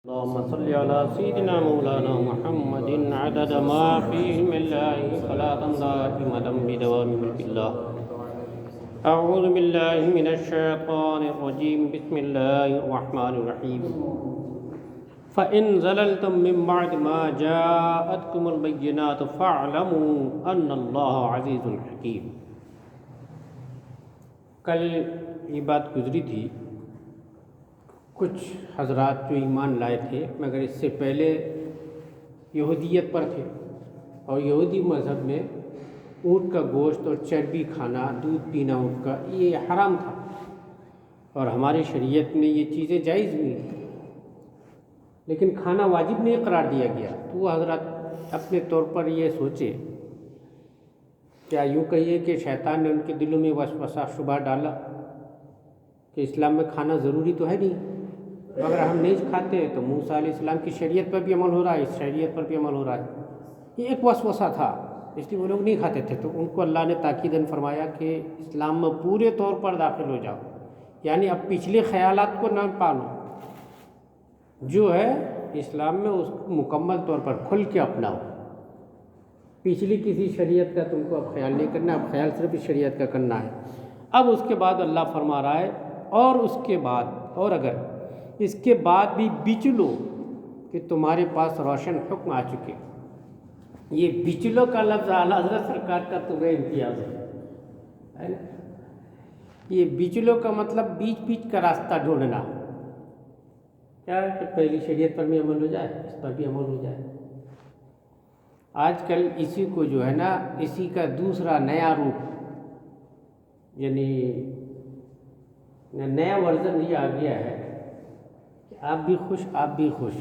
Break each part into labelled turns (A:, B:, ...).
A: اللهم صل على سيدنا مولانا محمد عدد ما في علم الله صلاة دائمة بدوام ملك الله. أعوذ بالله من الشيطان الرجيم. بسم الله الرحمن الرحيم. فإن زللتم من بعد ما جاءتكم البينات فاعلموا أن الله عزيز حكيم. کل یہ بات گزری تھی، کچھ حضرات جو ایمان لائے تھے مگر اس سے پہلے یہودیت پر تھے، اور یہودی مذہب میں اونٹ کا گوشت اور چربی کھانا، دودھ پینا اونٹ کا، یہ حرام تھا، اور ہماری شریعت میں یہ چیزیں جائز ہوئی، لیکن کھانا واجب نہیں قرار دیا گیا. تو وہ حضرات اپنے طور پر یہ سوچے، کیا یوں کہیے کہ شیطان نے ان کے دلوں میں وسوسہ شبہ ڈالا کہ اسلام میں کھانا ضروری تو ہے نہیں، مگر ہم نہیں کھاتے تو موسیٰ علیہ السلام کی شریعت پر بھی عمل ہو رہا ہے، اس شریعت پر بھی عمل ہو رہا ہے. یہ ایک وسوسہ تھا، اس لیے وہ لوگ نہیں کھاتے تھے. تو ان کو اللہ نے تاکیداً فرمایا کہ اسلام میں پورے طور پر داخل ہو جاؤ، یعنی اب پچھلے خیالات کو نہ پالو، جو ہے اسلام میں اس کو مکمل طور پر کھل کے اپناؤ. پچھلی کسی شریعت کا تم کو اب خیال نہیں کرنا، اب خیال صرف اس شریعت کا کرنا ہے. اب اس کے بعد اللہ فرما رہا ہے، اور اس کے بعد، اور اگر اس کے بعد بھی بچلو کہ تمہارے پاس روشن حکم آ چکے. یہ بچلو کا لفظ اعلیٰ حضرت سرکار کا تمہیں امتیاز ہے نا. یہ بچلو کا مطلب بیچ بیچ کا راستہ ڈھونڈنا، کیا ہے کہ پہلی شریعت پر بھی عمل ہو جائے، اس پر بھی عمل ہو جائے. آج کل اسی کو جو ہے نا، اسی کا دوسرا نیا روپ، یعنی نیا ورژن یہ آ گیا ہے کہ آپ بھی خوش آپ بھی خوش،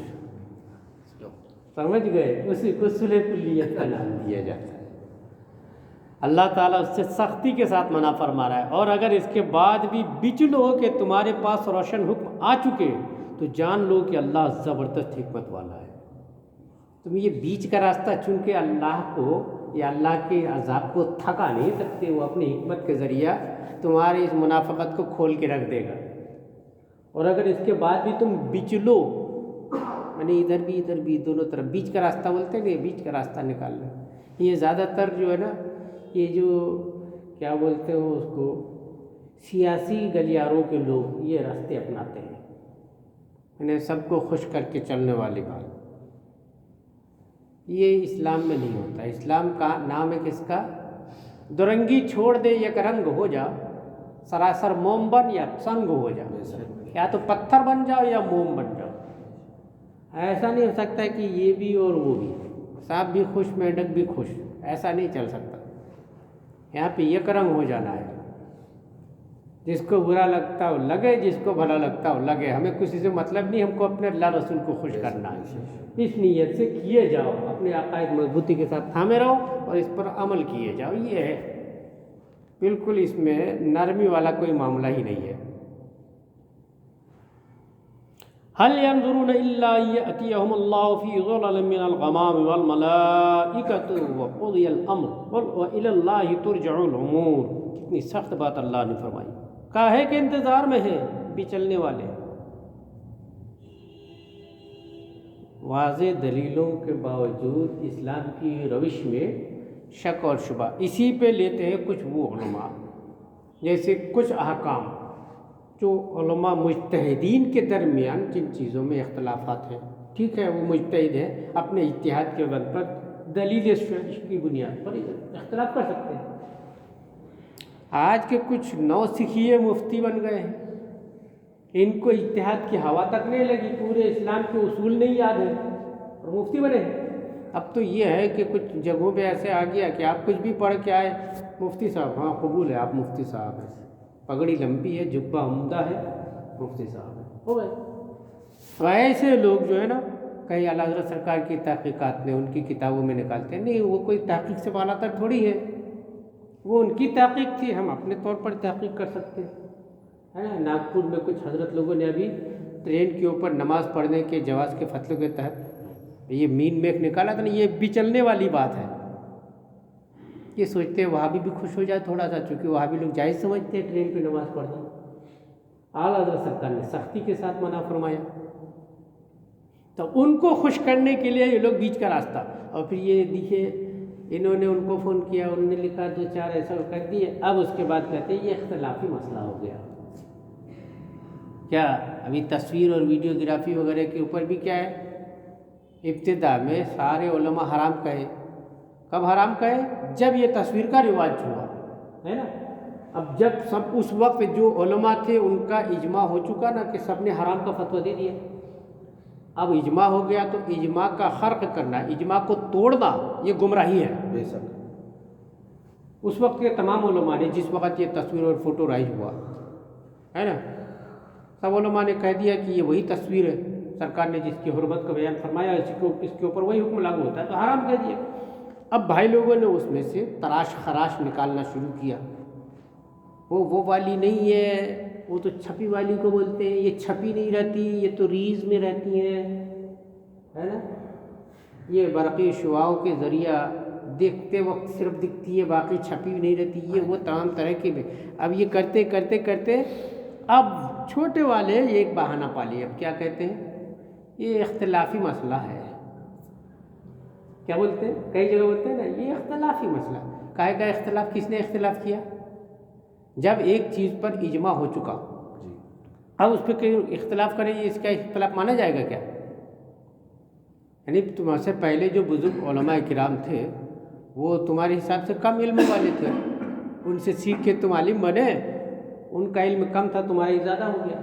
A: سمجھ گئے؟ اسی کو صلح کلیت کا نام دیا جاتا ہے. اللہ تعالیٰ اس سے سختی کے ساتھ منع فرما رہا ہے، اور اگر اس کے بعد بھی بچلو کہ تمہارے پاس روشن حکم آ چکے تو جان لو کہ اللہ زبردست حکمت والا ہے. تم یہ بیچ کا راستہ چن کے اللہ کو یا اللہ کے عذاب کو تھکا نہیں سکتے. وہ اپنی حکمت کے ذریعہ تمہاری اس منافقت کو کھول کے رکھ دے گا. اور اگر اس کے بعد بھی تم بچلو، یعنی ادھر بھی دونوں طرف بیچ کا راستہ بولتے ہیں، بیچ کا راستہ نکال لیں. یہ زیادہ تر جو ہے نا، یہ جو کیا بولتے ہیں اس کو، سیاسی گلیاروں کے لوگ یہ راستے اپناتے ہیں، یعنی سب کو خوش کر کے چلنے والی بات. یہ اسلام میں نہیں ہوتا. اسلام کا نام ہے کس کا؟ درنگی چھوڑ دے یک رنگ ہو جا، سراسر موم بن یا سنگ ہو جا. یا تو پتھر بن جاؤ یا موم بن جاؤ. ایسا نہیں ہو سکتا کہ یہ بھی اور وہ بھی، سانپ بھی خوش مینڈک بھی خوش، ایسا نہیں چل سکتا. یہاں پہ یک رنگ ہو جانا ہے. جس کو برا لگتا ہو لگے، جس کو بھلا لگتا ہو لگے. ہمیں کسی سے مطلب نہیں، ہم کو اپنے اللہ رسول کو خوش کرنا ہے. اس نیت سے کیے جاؤ، اپنے عقائد مضبوطی کے ساتھ تھامے رہو اور اس پر عمل کیے جاؤ. یہ ہے بالکل، اس میں نرمی والا کوئی معاملہ ہی نہیں ہے. هل ينظرون الا ان ياتيهم الله في ظلل من الغمام والملائكه وقضي الامر والى الله ترجع الامور. کتنی سخت بات اللہ نے فرمائی. کاہے کے انتظار میں ہیں بچلنے والے. واضح دلیلوں کے باوجود اسلام کی روش میں شک اور شبہ اسی پہ لیتے ہیں کچھ وہ علماء. جیسے کچھ احکام جو علماء مجتہدین کے درمیان جن چیزوں میں اختلافات ہیں، ٹھیک ہے، وہ مجتہد ہیں، اپنے اجتہاد کے بل پر دلیل شرعی کی بنیاد پر اختلاف کر سکتے ہیں. آج کے کچھ نو سکھیے مفتی بن گئے ہیں، ان کو اجتہاد کی ہوا تک نہیں لگی، پورے اسلام کے اصول نہیں یاد ہیں اور مفتی بنے ہیں. اب تو یہ ہے کہ کچھ جگہوں پہ ایسے آ گیا کہ آپ کچھ بھی پڑھ کے آئے، مفتی صاحب، ہاں قبول ہے، آپ مفتی صاحب ہیں، پگڑی لمبی ہے، جبہ عمدہ ہے، مفتی صاحب ہیں، ہو گئے. ایسے لوگ جو ہے نا، کہیں اعلیٰ حضرت سرکار کی تحقیقات میں ان کی کتابوں میں نکالتے ہیں. نہیں، وہ کوئی تحقیق سے بالا تر تھوڑی ہے، وہ ان کی تحقیق تھی، ہم اپنے طور پر تحقیق کر سکتے ہیں. ناگپور میں کچھ حضرت لوگوں نے ابھی ٹرین کے اوپر نماز پڑھنے کے جواز کے فتوے کے تحت یہ مین میک نکالا تھا نا. یہ بچلنے والی بات ہے. یہ سوچتے ہیں وہاں بھی خوش ہو جائے تھوڑا سا، چونکہ وہاں بھی لوگ جائز سمجھتے ہیں ٹرین پہ نماز پڑھنا. اعلیٰ حضرت سرکار نے سختی کے ساتھ منع فرمایا. تو ان کو خوش کرنے کے لیے یہ لوگ بیچ کا راستہ. اور پھر یہ دیکھیے انہوں نے ان کو فون کیا, انہوں نے لکھا 2-4 ایسا کر دیے. اب اس کے بعد کہتے ہیں یہ اختلافی مسئلہ ہو گیا. کیا ابھی تصویر اور ویڈیوگرافی وغیرہ کے اوپر بھی کیا ہے, ابتدا میں سارے علماء حرام کہے. کب حرام کہے؟ جب یہ تصویر کا رواج ہوا ہے نا. اب جب سب اس وقت جو علماء تھے ان کا اجماع ہو چکا نا کہ سب نے حرام کا فتویٰ دے دیا. اب اجماع ہو گیا تو اجماع کا خرق کرنا, اجماع کو توڑنا یہ گمراہی ہے.
B: بے شک.
A: اس وقت کے تمام علماء نے, جس وقت یہ تصویر اور فوٹو رائج ہوا ہے نا, سب علماء نے کہہ دیا کہ یہ وہی تصویر ہے, سرکار نے جس کی حرمت کا بیان فرمایا اس کے اوپر وہی حکم لاگو ہوتا ہے, تو حرام کہہ دیا. اب بھائی لوگوں نے اس میں سے تراش خراش نکالنا شروع کیا. وہ والی نہیں ہے, وہ تو چھپی والی کو بولتے ہیں, یہ چھپی نہیں رہتی, یہ تو ریز میں رہتی ہیں ہے نا. یہ برقی شعاؤں کے ذریعہ دیکھتے وقت صرف دکھتی ہے, باقی چھپی نہیں رہتی. یہ وہ تمام طرح کے. اب یہ کرتے کرتے کرتے اب چھوٹے والے یہ ایک بہانہ پا لیے. اب کیا کہتے ہیں, یہ اختلافی مسئلہ ہے. کیا بولتے ہیں, کئی جگہ بولتے ہیں نا یہ اختلافی مسئلہ. کاہے کا اختلاف, کس نے اختلاف کیا؟ جب ایک چیز پر اجماع ہو چکا, اب اس پہ کوئی اختلاف کریں, اس کا اختلاف مانا جائے گا کیا؟ یعنی تم سے پہلے جو بزرگ علماء کرام تھے وہ تمہارے حساب سے کم علم والے تھے, ان سے سیکھ کے تم عالم بنے. ان کا علم کم تھا, تمہارا زیادہ ہو گیا.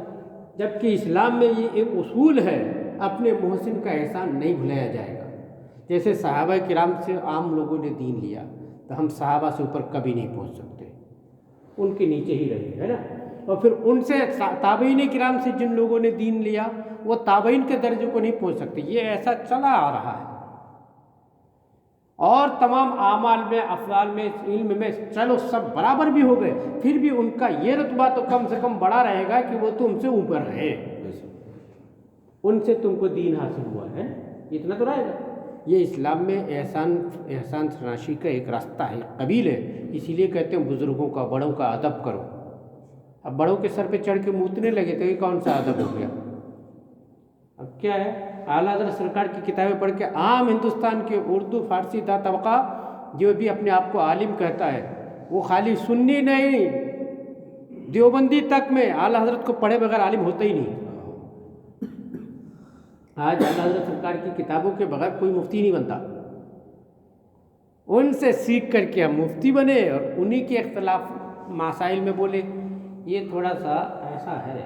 A: جبکہ اسلام میں یہ ایک اصول ہے, اپنے محسن کا احسان نہیں بھلایا جائے گا. جیسے صحابہ کرام سے عام لوگوں نے دین لیا تو ہم صحابہ سے اوپر کبھی نہیں پہنچ سکتے, ان کے نیچے ہی رہے ہے نا. اور پھر ان سے تابعین کرام سے جن لوگوں نے دین لیا وہ تابعین کے درجے کو نہیں پہنچ سکتے. یہ ایسا چلا آ رہا ہے. اور تمام اعمال میں, افعال میں, علم میں چلو سب برابر بھی ہو گئے, پھر بھی ان کا یہ رتبہ تو کم سے کم بڑا رہے گا کہ وہ تم سے اوپر رہے. ان سے تم کو دین حاصل ہوا ہے, اتنا تو رہے گا. یہ اسلام میں احسان فرماشی کا ایک راستہ ہے, قبیل ہے. اسی لیے کہتے ہیں بزرگوں کا, بڑوں کا ادب کرو. اب بڑوں کے سر پہ چڑھ کے موتنے لگے تو یہ کون سا ادب ہو گیا؟ اب کیا ہے, اعلیٰ حضرت سرکار کی کتابیں پڑھ کے عام ہندوستان کے اردو فارسی دا طبقہ جو بھی اپنے آپ کو عالم کہتا ہے, وہ خالی سنی نہیں, دیوبندی تک میں اعلیٰ حضرت کو پڑھے بغیر عالم ہوتا ہی نہیں. آج اعلیٰ حضرت سرکار کی کتابوں کے بغیر کوئی مفتی نہیں بنتا. ان سے سیکھ کر کے ہم مفتی بنے اور انہی کے اختلاف مسائل میں بولے. یہ تھوڑا سا ایسا ہے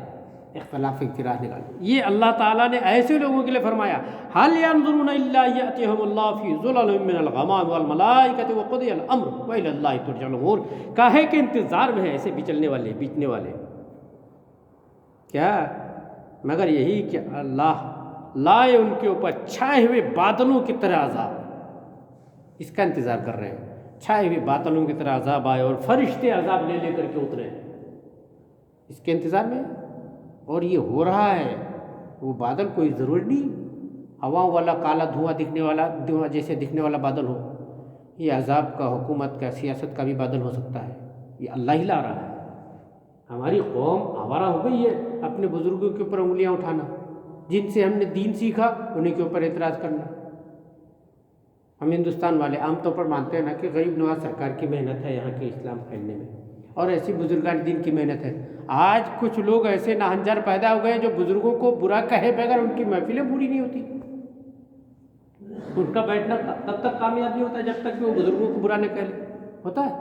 A: اختلاف اختراع نکال. یہ اللہ تعالیٰ نے ایسے لوگوں کے لیے فرمایا, هل ينظرون الا يأتيهم الله في ظلل من الغمام والملائكة وقضي الامر والى الله ترجع الامور. کاہے کے انتظار میں ہے ایسے بچلنے والے, بیچنے والے, کیا مگر یہی کہ اللہ لائے ان کے اوپر چھائے ہوئے بادلوں کی طرح عذاب. اس کا انتظار کر رہے ہیں, چھائے ہوئے بادلوں کی طرح عذاب آئے اور فرشتے عذاب لے لے کر کے اترے, اس کے انتظار میں. اور یہ ہو رہا ہے. وہ بادل کوئی ضروری نہیں ہواؤں والا کالا دھواں دکھنے والا, دھواں جیسے دکھنے والا بادل ہو. یہ عذاب کا, حکومت کا, سیاست کا بھی بادل ہو سکتا ہے. یہ اللہ ہی لا رہا ہے. ہماری قوم آوارہ ہو گئی ہے اپنے بزرگوں کے اوپر انگلیاں اٹھانا, جن سے ہم نے دین سیکھا انہیں کے اوپر اعتراض کرنا. ہم ہندوستان والے عام طور پر مانتے ہیں نا کہ غریب نواز سرکار کی محنت ہے یہاں کے اسلام پھیلنے میں, اور ایسی بزرگان دین کی محنت ہے. آج کچھ لوگ ایسے ناہنجار پیدا ہو گئے جو بزرگوں کو برا کہے بغیر ان کی محفلیں پوری نہیں ہوتی. ان کا بیٹھنا تب تک کامیاب نہیں ہوتا جب تک کہ وہ بزرگوں کو برا نہ کہہ لے. ہوتا ہے.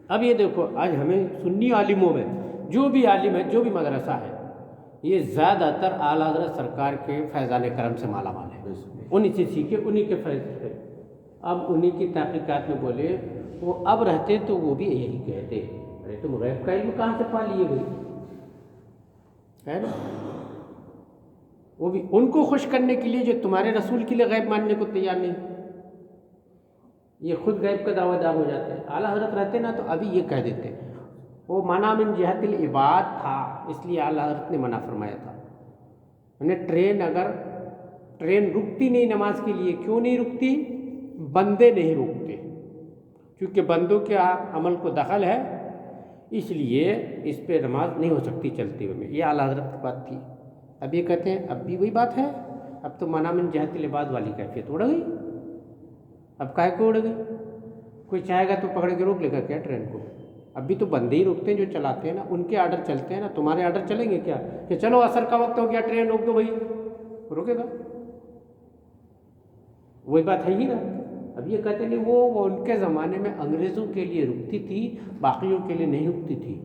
A: اب یہ دیکھو آج ہمیں سنی عالموں میں جو بھی عالم ہے, جو بھی مدرسہ ہے, یہ زیادہ تر اعلیٰ حضرت سرکار کے فیضان کرم سے مالا مال ہے. انہی سے سیکھے, انہی کے فیض سے. اب انہی کی تحقیقات میں بولے وہ اب رہتے تو وہ بھی یہی کہتے, ارے تم غیب کا علم کہاں سے پا لیے بھائی, ہے نا. وہ بھی ان کو خوش کرنے کے لیے جو تمہارے رسول کے لیے غیب ماننے کو تیار نہیں, یہ خود غیب کا دعویٰ دار ہو جاتے ہیں. اعلیٰ حضرت رہتے نا تو ابھی یہ کہہ دیتے. وہ منع من جہت العباد تھا, اس لیے اعلیٰ حضرت نے منع فرمایا تھا. اگر ٹرین رکتی نہیں نماز کے لیے, کیوں نہیں رکتی؟ بندے نہیں رکتے, کیونکہ بندوں کے عمل کو دخل ہے, اس لیے اس پہ نماز نہیں ہو سکتی چلتے ہوئے میں. یہ اعلیٰ حضرت کی بات تھی. اب یہ کہتے ہیں اب بھی وہی بات ہے. اب تو منع من جہت العباد والی کیفیت اڑ گئی. اب کاہے کو اڑ گئی؟ کوئی چاہے گا تو پکڑ کے روک لے گا کیا ٹرین کو؟ اب بھی تو بندے ہی روکتے ہیں جو چلاتے ہیں نا، ان کے آرڈر چلتے ہیں نا. تمہارے آرڈر چلیں گے کیا کہ چلو عصر کا وقت ہو گیا ٹرین روک دو بھائی؟ روکے گا؟ وہی بات ہے ہی نا. اب یہ کہتے ہیں وہ ان کے زمانے میں انگریزوں کے لیے رکتی تھی، باقیوں کے لیے نہیں رکتی تھی.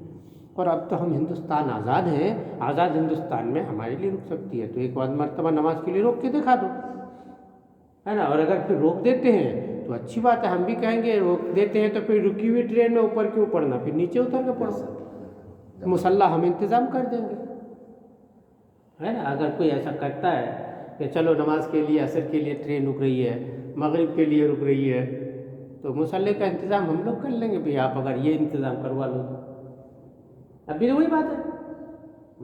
A: اور اب تو ہم ہندوستان آزاد ہیں، آزاد ہندوستان میں ہمارے لیے رک سکتی ہے. تو ایک بار مرتبہ نماز کے لیے روک کے دکھا دو، ہے نا. اور اگر پھر روک دیتے ہیں تو اچھی بات ہے، ہم بھی کہیں گے روک دیتے ہیں تو پھر رکی ہوئی ٹرین میں اوپر کیوں پڑھنا، پھر نیچے اتر کے پڑھو، مسلح ہم انتظام کر دیں گے، ہے نا. اگر کوئی ایسا کرتا ہے کہ چلو نماز کے لیے عصر کے لیے ٹرین رک رہی ہے، مغرب کے لیے رک رہی ہے، تو مسلح کا انتظام ہم لوگ کر لیں گے. بھئی آپ اگر یہ انتظام کروا لو تو اب بھی تو وہی بات ہے.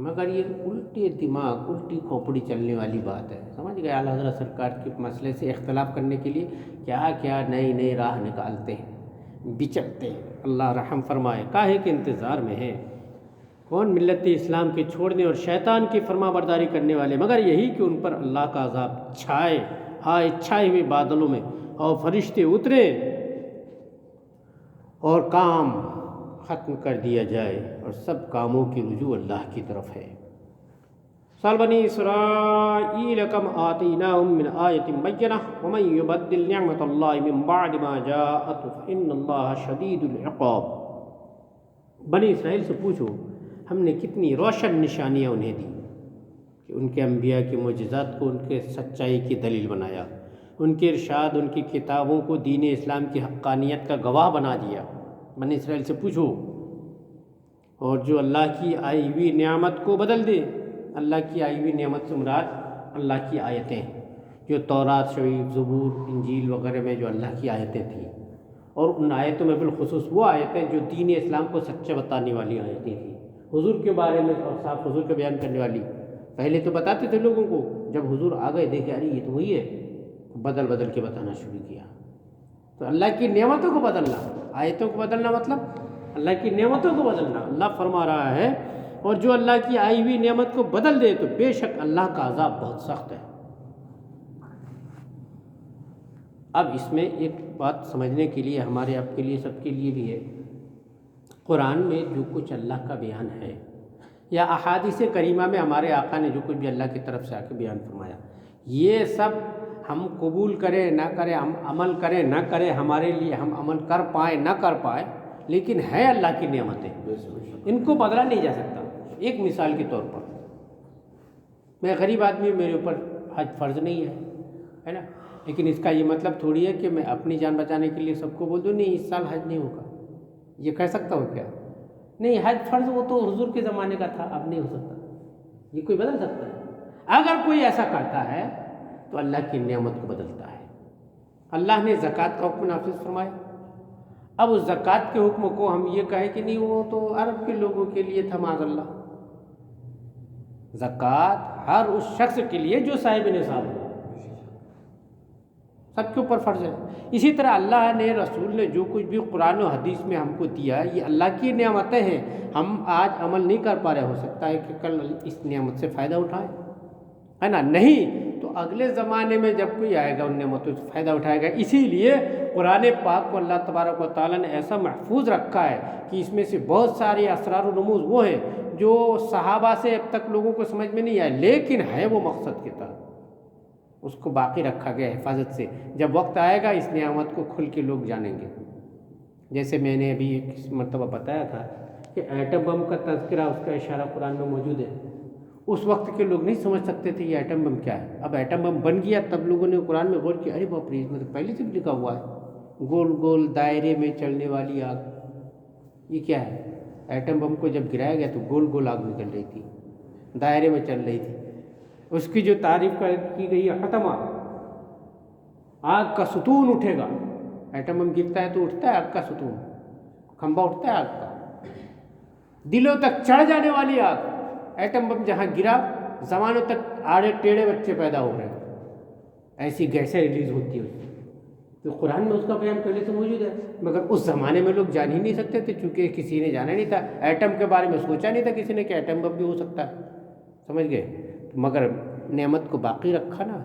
A: مگر یہ الٹے دماغ الٹی کھوپڑی چلنے والی بات ہے. سمجھ گئے؟ اعلیٰ حضرت سرکار کے مسئلے سے اختلاف کرنے کے لیے کیا کیا نئی نئی راہ نکالتے ہیں، بچکتے ہیں. اللہ رحم فرمائے. کاہے کے انتظار میں ہیں کون؟ ملت اسلام کے چھوڑنے اور شیطان کی فرما برداری کرنے والے، مگر یہی کہ ان پر اللہ کا عذاب چھائے ہوئے بادلوں میں، اور فرشتے اترے اور کام ختم کر دیا جائے، اور سب کاموں کی رجوع اللہ کی طرف ہے. سال بنی اسرائیل کم آتیناہم من آیت بینہ ومن یبدل نعمت اللہ من بعد ما جاءت فإن اللہ شدید العقاب. بنی اسرائیل سے پوچھو ہم نے کتنی روشن نشانیاں انہیں دی کہ ان کے انبیاء کے معجزات کو ان کے سچائی کی دلیل بنایا، ان کے ارشاد، ان کی کتابوں کو دین اسلام کی حقانیت کا گواہ بنا دیا. بنی اسرائیل سے پوچھو. اور جو اللہ کی آئی ہوئی نعمت کو بدل دے. اللہ کی آئی ہوئی نعمت سے مراد اللہ کی آیتیں، جو تورات، شریف، زبور، انجیل وغیرہ میں جو اللہ کی آیتیں تھیں، اور ان آیتوں میں بالخصوص وہ آیتیں جو دین اسلام کو سچا بتانے والی آیتیں تھیں، حضور کے بارے میں اور صاف حضور کا بیان کرنے والی. پہلے تو بتاتے تھے لوگوں کو، جب حضور آ گئے دیکھے ارے یہ تو وہی ہے، بدل بدل کے بتانا شروع کیا. تو اللہ کی نعمتوں کو بدلنا، آیتوں کو بدلنا مطلب اللہ کی نعمتوں کو بدلنا. اللہ فرما رہا ہے اور جو اللہ کی آئی ہوئی نعمت کو بدل دے تو بے شک اللہ کا عذاب بہت سخت ہے. اب اس میں ایک بات سمجھنے کے لیے ہمارے آپ کے لیے سب کے لیے بھی ہے، قرآن میں جو کچھ اللہ کا بیان ہے یا احادیث کریمہ میں ہمارے آقا نے جو کچھ بھی اللہ کی طرف سے آ کے بیان فرمایا، یہ سب ہم قبول کریں نہ کریں، ہم عمل کریں نہ کریں، ہمارے لیے ہم عمل کر پائیں نہ کر پائیں، لیکن ہے اللہ کی نعمتیں، ان کو بدلا نہیں جا سکتا. ایک مثال کے طور پر میں غریب آدمی ہوں، میرے اوپر حج فرض نہیں ہے نا، لیکن اس کا یہ مطلب تھوڑی ہے کہ میں اپنی جان بچانے کے لیے سب کو بول دوں نہیں اس سال حج نہیں ہوگا. یہ کہہ سکتا ہوں کیا؟ نہیں، حج فرض وہ تو حضور کے زمانے کا تھا، اب نہیں ہو سکتا. یہ کوئی بدل سکتا ہے؟ اگر کوئی ایسا کرتا ہے تو اللہ کی نعمت کو بدلتا ہے. اللہ نے زکوٰۃ کا حکم نافذ فرمایا. اب اس زکوٰۃ کے حکم کو ہم یہ کہیں کہ نہیں وہ تو عرب کے لوگوں کے لیے تھا، معاذ اللہ. زکوٰۃ ہر اس شخص کے لیے جو صاحب نصاب ہو، سب کے اوپر فرض ہے. اسی طرح اللہ نے، رسول نے جو کچھ بھی قرآن و حدیث میں ہم کو دیا یہ اللہ کی نعمتیں ہیں. ہم آج عمل نہیں کر پا رہے، ہو سکتا ہے کہ کل اس نعمت سے فائدہ اٹھائیں، ہے نا. نہیں تو اگلے زمانے میں جب کوئی آئے گا ان نعمتوں سے فائدہ اٹھائے گا. اسی لیے قرآن پاک کو اللہ تبارک و تعالیٰ نے ایسا محفوظ رکھا ہے کہ اس میں سے بہت سارے اسرار و رموز وہ ہیں جو صحابہ سے اب تک لوگوں کو سمجھ میں نہیں آئے، لیکن ہے وہ مقصد کے تحت، اس کو باقی رکھا گیا حفاظت سے. جب وقت آئے گا اس نعمت کو کھل کے لوگ جانیں گے. جیسے میں نے ابھی ایک مرتبہ بتایا تھا کہ ایٹم بم کا تذکرہ، اس کا اشارہ قرآن میں موجود ہے. اس وقت کے لوگ نہیں سمجھ سکتے تھے یہ ایٹم بم کیا ہے. اب ایٹم بم بن گیا تب لوگوں نے قرآن میں غور کیا، ارے باپ رے، مطلب پہلے سے بھی لکھا ہوا ہے، گول گول دائرے میں چلنے والی آگ. یہ کیا ہے؟ ایٹم بم کو جب گرایا گیا تو گول گول آگ نکل رہی تھی، دائرے میں چل رہی تھی. اس کی جو تعریف کی گئی ہے ختم آگ کا ستون اٹھے گا. ایٹم بم گرتا ہے تو اٹھتا ہے آگ کا ستون، کھمبا اٹھتا ہے آگ کا، دلوں تک چڑھ جانے والی آگ. ایٹم بم جہاں گرا زمانوں تک آڑے ٹیڑھے بچے پیدا ہو رہے ہیں، ایسی گیسیں ریلیز ہوتی ہیں. تو قرآن میں اس کا بیان پہلے سے موجود ہے، مگر اس زمانے میں لوگ جان ہی نہیں سکتے تھے چونکہ کسی نے جانا نہیں تھا. ایٹم کے بارے میں سوچا نہیں تھا کسی نے کہ ایٹم بم بھی ہو سکتا ہے، سمجھ گئے. مگر نعمت کو باقی رکھا نا.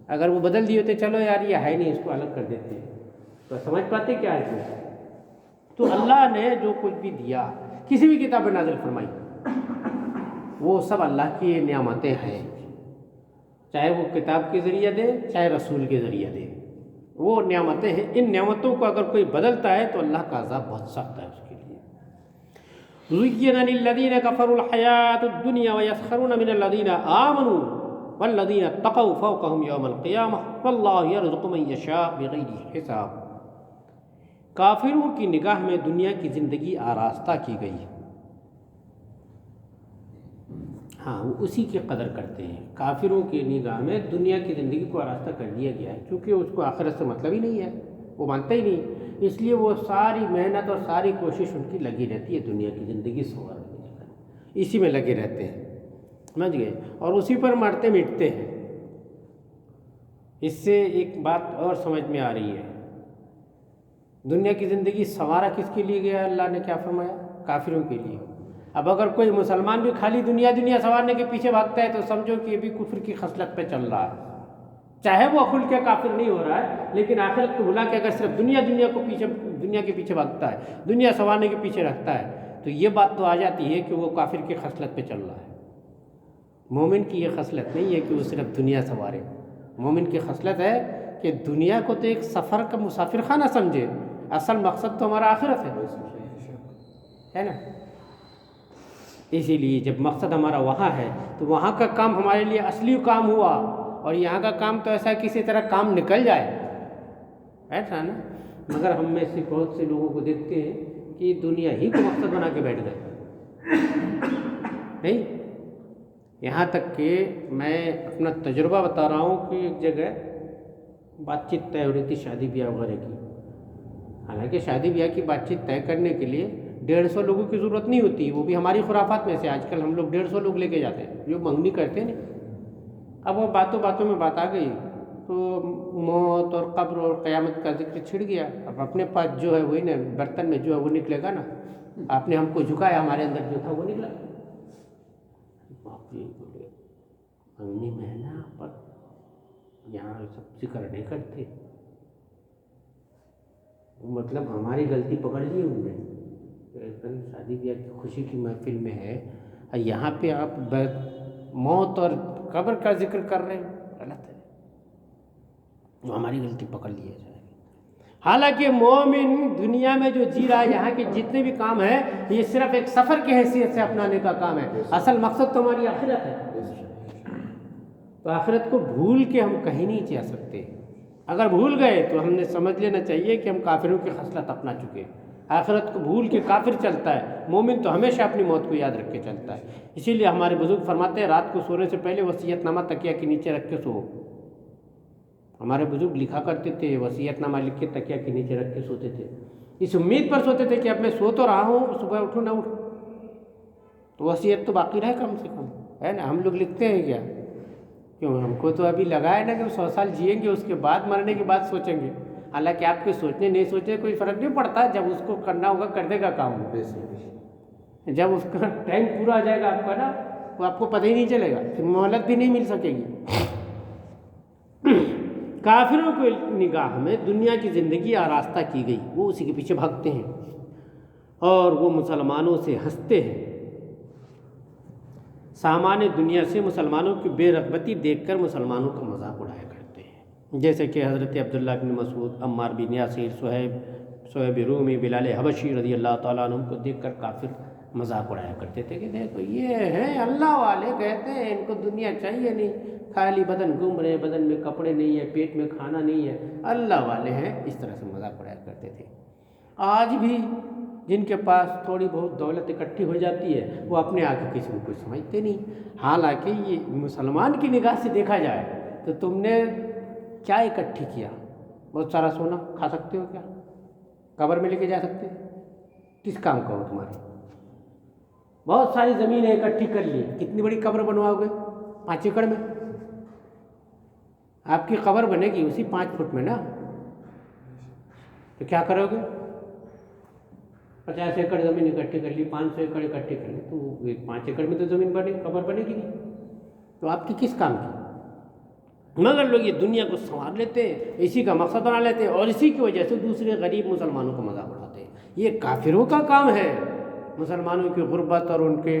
A: اگر وہ بدل دیے ہوتے چلو یار یہ ہے نہیں اس کو الگ کر دیتے ہیں تو سمجھ پاتے کیا ہے اس میں. تو اللہ نے جو کچھ بھی دیا کسی بھی کتاب میں نازل فرمائی وہ سب اللہ کی نعمتیں ہیں، چاہے وہ کتاب کے ذریعے دے چاہے رسول کے ذریعے دے، وہ نعمتیں ہیں. ان نعمتوں کو اگر کوئی بدلتا ہے تو اللہ کا عذاب بہت سخت ہے اس کے لیے. زُيِّنَ لِلَّذِينَ كَفَرُوا الْحَيَاةُ الدُّنْيَا وَيَسْخَرُونَ مِنَ الَّذِينَ آمَنُوا وَالَّذِينَ اتَّقَوْا فَوْقَهُمْ يَوْمَ الْقِيَامَةِ وَاللَّهُ يَرْزُقُ مَن يَشَاءُ بِغَيْرِ حِسَابٍ. کافروں کی نگاہ میں دنیا کی زندگی آراستہ کی گئی. ہاں وہ اسی کی قدر کرتے ہیں. کافروں کی نگاہ میں دنیا کی زندگی کو آراستہ کر دیا گیا ہے کیونکہ اس کو آخرت سے مطلب ہی نہیں ہے، وہ مانتا ہی نہیں. اس لیے وہ ساری محنت اور ساری کوشش ان کی لگی رہتی ہے دنیا کی زندگی سنوارنے میں، اسی میں لگے رہتے ہیں، سمجھ گئے، اور اسی پر مرتے مٹتے ہیں. اس سے ایک بات اور سمجھ میں آ رہی ہے، دنیا کی زندگی سنوارا کس کے لیے گیا؟ اللہ نے کیا فرمایا؟ کافروں کے لیے. اب اگر کوئی مسلمان بھی خالی دنیا سنوارنے کے پیچھے بھاگتا ہے تو سمجھو کہ یہ بھی کفر کی خصلت پہ چل رہا ہے. چاہے وہ کھل کے کافر نہیں ہو رہا ہے لیکن آخرت کو بھلا کے اگر صرف دنیا کے پیچھے بھاگتا ہے، دنیا سنوارنے کے پیچھے رکھتا ہے تو یہ بات تو آ جاتی ہے کہ وہ کافر کی خصلت پہ چل رہا ہے. مومن کی یہ خصلت نہیں ہے کہ وہ صرف دنیا سنوارے. مومن کی خصلت ہے کہ دنیا کو تو ایک سفر کا مسافر خانہ سمجھے، اصل مقصد تو ہمارا آخرت ہے نا. اسی لیے جب مقصد ہمارا وہاں ہے تو وہاں کا کام ہمارے لیے اصلی کام ہوا، اور یہاں کا کام تو ایسا کسی طرح کام نکل جائے ایسا نا. مگر ہم میں سے بہت سے لوگوں کو دیکھتے ہیں کہ دنیا ہی کو مقصد بنا کے بیٹھ گئے نہیں. یہاں تک کہ میں اپنا تجربہ بتا رہا ہوں کہ ایک جگہ بات چیت طے ہو رہی تھی شادی بیاہ وغیرہ کی. حالانکہ شادی بیاہ کی بات چیت طے کرنے کے لیے 150 لوگوں کی ضرورت نہیں ہوتی، وہ بھی ہماری خرافات میں سے. آج کل ہم لوگ 150 لوگ لے کے جاتے ہیں جو منگنی کرتے ہیں. اب وہ باتوں میں بات آ گئی تو موت اور قبر اور قیامت کا ذکر چھڑ گیا. اب اپنے پاس جو ہے وہی نا برتن میں جو ہے وہ نکلے گا نا. آپ نے ہم کو جھکایا، ہمارے اندر جو تھا وہ نکلا. باپ جی بولے منگنی میں ہے نا پر یہاں سب ذکر نہیں کرتے. مطلب ہماری غلطی پکڑ لی انہوں نے. شادی بیاہ کی خوشی کی محفل میں ہے، یہاں پہ آپ موت اور قبر کا ذکر کر رہے ہیں، غلط ہے. ہماری غلطی پکڑ لی جائے. حالانکہ مومن دنیا میں جو جی رہا ہے یہاں کے جتنے بھی کام ہیں یہ صرف ایک سفر کی حیثیت سے اپنانے کا کام ہے. اصل مقصد تو ہماری آخرت ہے. تو آخرت کو بھول کے ہم کہیں نہیں جا سکتے. اگر بھول گئے تو ہم نے سمجھ لینا چاہیے کہ ہم کافروں کی خصلت اپنا چکے. آخرت کو بھول کے کافر چلتا ہے، مومن تو ہمیشہ اپنی موت کو یاد رکھ کے چلتا ہے. اسی لیے ہمارے بزرگ فرماتے ہیں رات کو سونے سے پہلے وصیت نامہ تکیہ کے نیچے رکھ کے سو. ہمارے بزرگ لکھا کرتے تھے، وصیت نامہ لکھ کے تکیہ کے نیچے رکھ کے سوتے تھے. اس امید پر سوتے تھے کہ اب میں سو تو رہا ہوں، صبح اٹھوں نہ اٹھوں تو وصیت تو باقی رہے کم سے کم، ہے نا. ہم لوگ لکھتے ہیں کیا؟ کیوں؟ ہم کو تو ابھی لگا ہے نا کہ 100 سال جئیں گے، اس کے بعد مرنے کے بعد سوچیں گے. حالانکہ آپ کے سوچنے نہیں سوچنے کوئی فرق نہیں پڑتا. جب اس کو کرنا ہوگا کر دے گا کام. جب اس کا ٹائم پورا آ جائے گا آپ کا نا وہ آپ کو پتہ ہی نہیں چلے گا، پھر مہلت بھی نہیں مل سکے گی. کافروں کو نگاہ میں دنیا کی زندگی آراستہ کی گئی، وہ اسی کے پیچھے بھاگتے ہیں اور وہ مسلمانوں سے ہنستے ہیں. سامان دنیا سے مسلمانوں کی بے رغبتی دیکھ کر مسلمانوں کا مذاق اڑایا کرتے ہیں. جیسے کہ حضرت عبداللہ بن مسعود، عمار بن یاسر، صہیب رومی، بلال حبشی رضی اللہ تعالیٰ عنہ کو دیکھ کر کافر مذاق اڑایا کرتے تھے کہ دیکھو یہ ہیں اللہ والے، کہتے ہیں ان کو دنیا چاہیے نہیں، خالی بدن گھوم رہے، بدن میں کپڑے نہیں ہے، پیٹ میں کھانا نہیں ہے، اللہ والے ہیں. اس طرح سے مذاق اڑایا کرتے تھے. آج بھی جن کے پاس تھوڑی بہت دولت اکٹھی ہو جاتی ہے وہ اپنے آگے کسی کو کچھ سمجھتے نہیں. حالانکہ یہ مسلمان کی نگاہ سے دیکھا جائے تو تم نے کیا اکٹھی کیا؟ بہت سارا سونا کھا سکتے ہو کیا؟ قبر میں لے کے جا سکتے؟ کس کام کا ہو تمہاری؟ بہت ساری زمینیں اکٹھی کر لی، کتنی بڑی قبر بنواؤ گے؟ 5 ایکڑ میں آپ کی قبر بنے گی اسی 5 فٹ میں نا. تو کیا کرو گے؟ 50 ایکڑ زمین اکٹھی کر لی، 500 ایکڑ اکٹھی کر لی، تو 5 ایکڑ میں تو زمین بنے قبر بنے گی نہیں. تو آپ کی کس کام کی؟ مگر لوگ یہ دنیا کو سنوار لیتے ہیں، اسی کا مقصد بنا لیتے ہیں، اور اسی کی وجہ سے دوسرے غریب مسلمانوں کو مذاق اڑاتے ہیں۔ یہ کافروں کا کام ہے، مسلمانوں کی غربت اور ان کے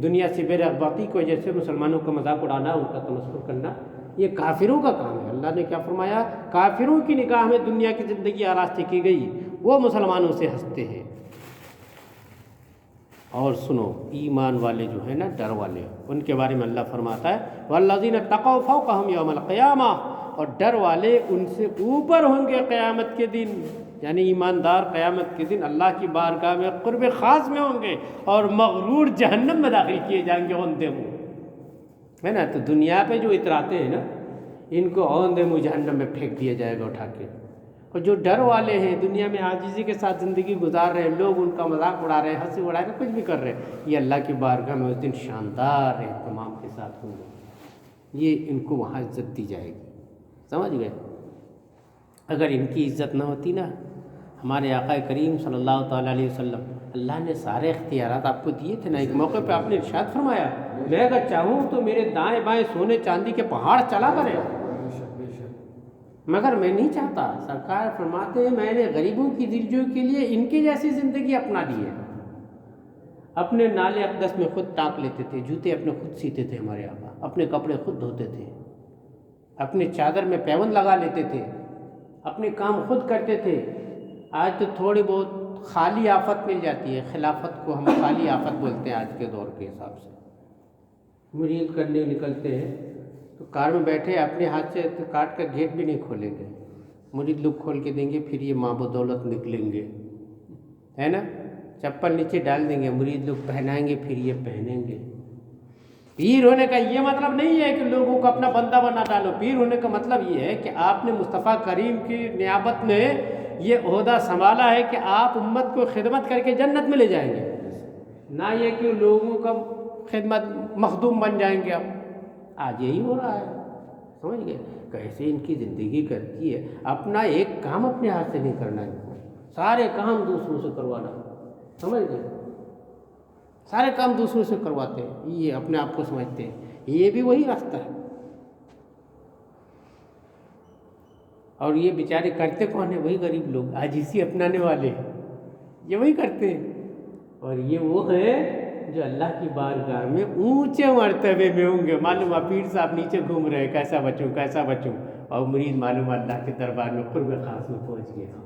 A: دنیا سے بے رغبتی کی وجہ سے مسلمانوں کا مذاق اڑانا، ان کا تمسخر کرنا، یہ کافروں کا کام ہے۔ اللہ نے کیا فرمایا؟ کافروں کی نگاہ میں دنیا کی زندگی آراستے کی گئی، وہ مسلمانوں سے ہنستے ہیں۔ اور سنو، ایمان والے جو ہیں نا، ڈر والے، ان کے بارے میں اللہ فرماتا ہے وَالَّذِينَ اتَّقَوْا فَوْقَهُمْ يَوْمَ الْقِيَامَةِ، اور ڈر والے ان سے اوپر ہوں گے قیامت کے دن، یعنی ایماندار قیامت کے دن اللہ کی بارگاہ میں قرب خاص میں ہوں گے، اور مغرور جہنم میں داخل کیے جائیں گے اوندے منہ، ہے نا؟ تو دنیا پہ جو اتراتے ہیں نا، ان کو اوندے منہ جہنم میں پھینک دیا جائے گا اٹھا کے۔ اور جو ڈر والے ہیں، دنیا میں عاجزی کے ساتھ زندگی گزار رہے ہیں، لوگ ان کا مذاق اڑا رہے ہیں، ہنسی اڑا رہے ہیں، کچھ بھی کر رہے ہیں، یہ اللہ کی بارگاہ میں اس دن شاندار اہتمام کے ساتھ ہوں گے، یہ ان کو وہاں عزت دی جائے گی۔ سمجھ گئے؟ اگر ان کی عزت نہ ہوتی نا، ہمارے آقا کریم صلی اللہ تعالیٰ علیہ وسلم، اللہ نے سارے اختیارات آپ کو دیے تھے نا۔ ایک موقع پہ آپ نے ارشاد فرمایا، میں اگر چاہوں تو میرے دائیں بائیں سونے چاندی کے پہاڑ چلا کرے، مگر میں نہیں چاہتا۔ سرکار فرماتے ہیں میں نے غریبوں کی دلجوئی کے لیے ان کی جیسی زندگی اپنا لی ہے۔ اپنے نالے اقدس میں خود ٹانک لیتے تھے، جوتے اپنے خود سیتے تھے ہمارے آقا، اپنے کپڑے خود دھوتے تھے، اپنے چادر میں پیوند لگا لیتے تھے، اپنے کام خود کرتے تھے۔ آج تو تھوڑی بہت خالی آفت مل جاتی ہے، خلافت کو ہم خالی آفت بولتے ہیں آج کے دور کے حساب سے۔ مرید کرنے نکلتے ہیں تو کار میں بیٹھے اپنے ہاتھ سے کاٹ کا گیٹ بھی نہیں کھولیں گے، مرید لوگ کھول کے دیں گے، پھر یہ ماں بدولت نکلیں گے، ہے نا؟ چپل نیچے ڈال دیں گے، مرید لوگ پہنائیں گے، پھر یہ پہنیں گے۔ پیر ہونے کا یہ مطلب نہیں ہے کہ لوگوں کو اپنا بندہ بنا ڈالو، پیر ہونے کا مطلب یہ ہے کہ آپ نے مصطفیٰ کریم کی نیابت میں یہ عہدہ سنبھالا ہے کہ آپ امت کو خدمت کر کے جنت میں لے جائیں گے، نہ یہ کہ لوگوں کا خدمت مخدوم بن جائیں گے۔ اب آج یہی ہو رہا ہے، سمجھ گئے؟ کیسے ان کی زندگی کرتی ہے، اپنا ایک کام اپنے ہاتھ سے نہیں کرنا، ان کو سارے کام دوسروں سے کروانا، سمجھ گئے؟ سارے کام دوسروں سے کرواتے ہیں، یہ اپنے آپ کو سمجھتے ہیں یہ بھی وہی راستہ ہے۔ اور یہ بیچارے کرتے کون ہیں؟ وہی غریب لوگ، عاجزی اپنانے والے، یہ وہی کرتے ہیں۔ اور یہ وہ ہیں جو اللہ کی بارگاہ میں اونچے مرتبے میں ہوں گے۔ معلوم ہے پیر صاحب نیچے گھوم رہے ہیں، کیسا بچوں کیسا بچوں، اور مرید معلوم اللہ کے دربار میں قرب خاص میں پہنچ گیا۔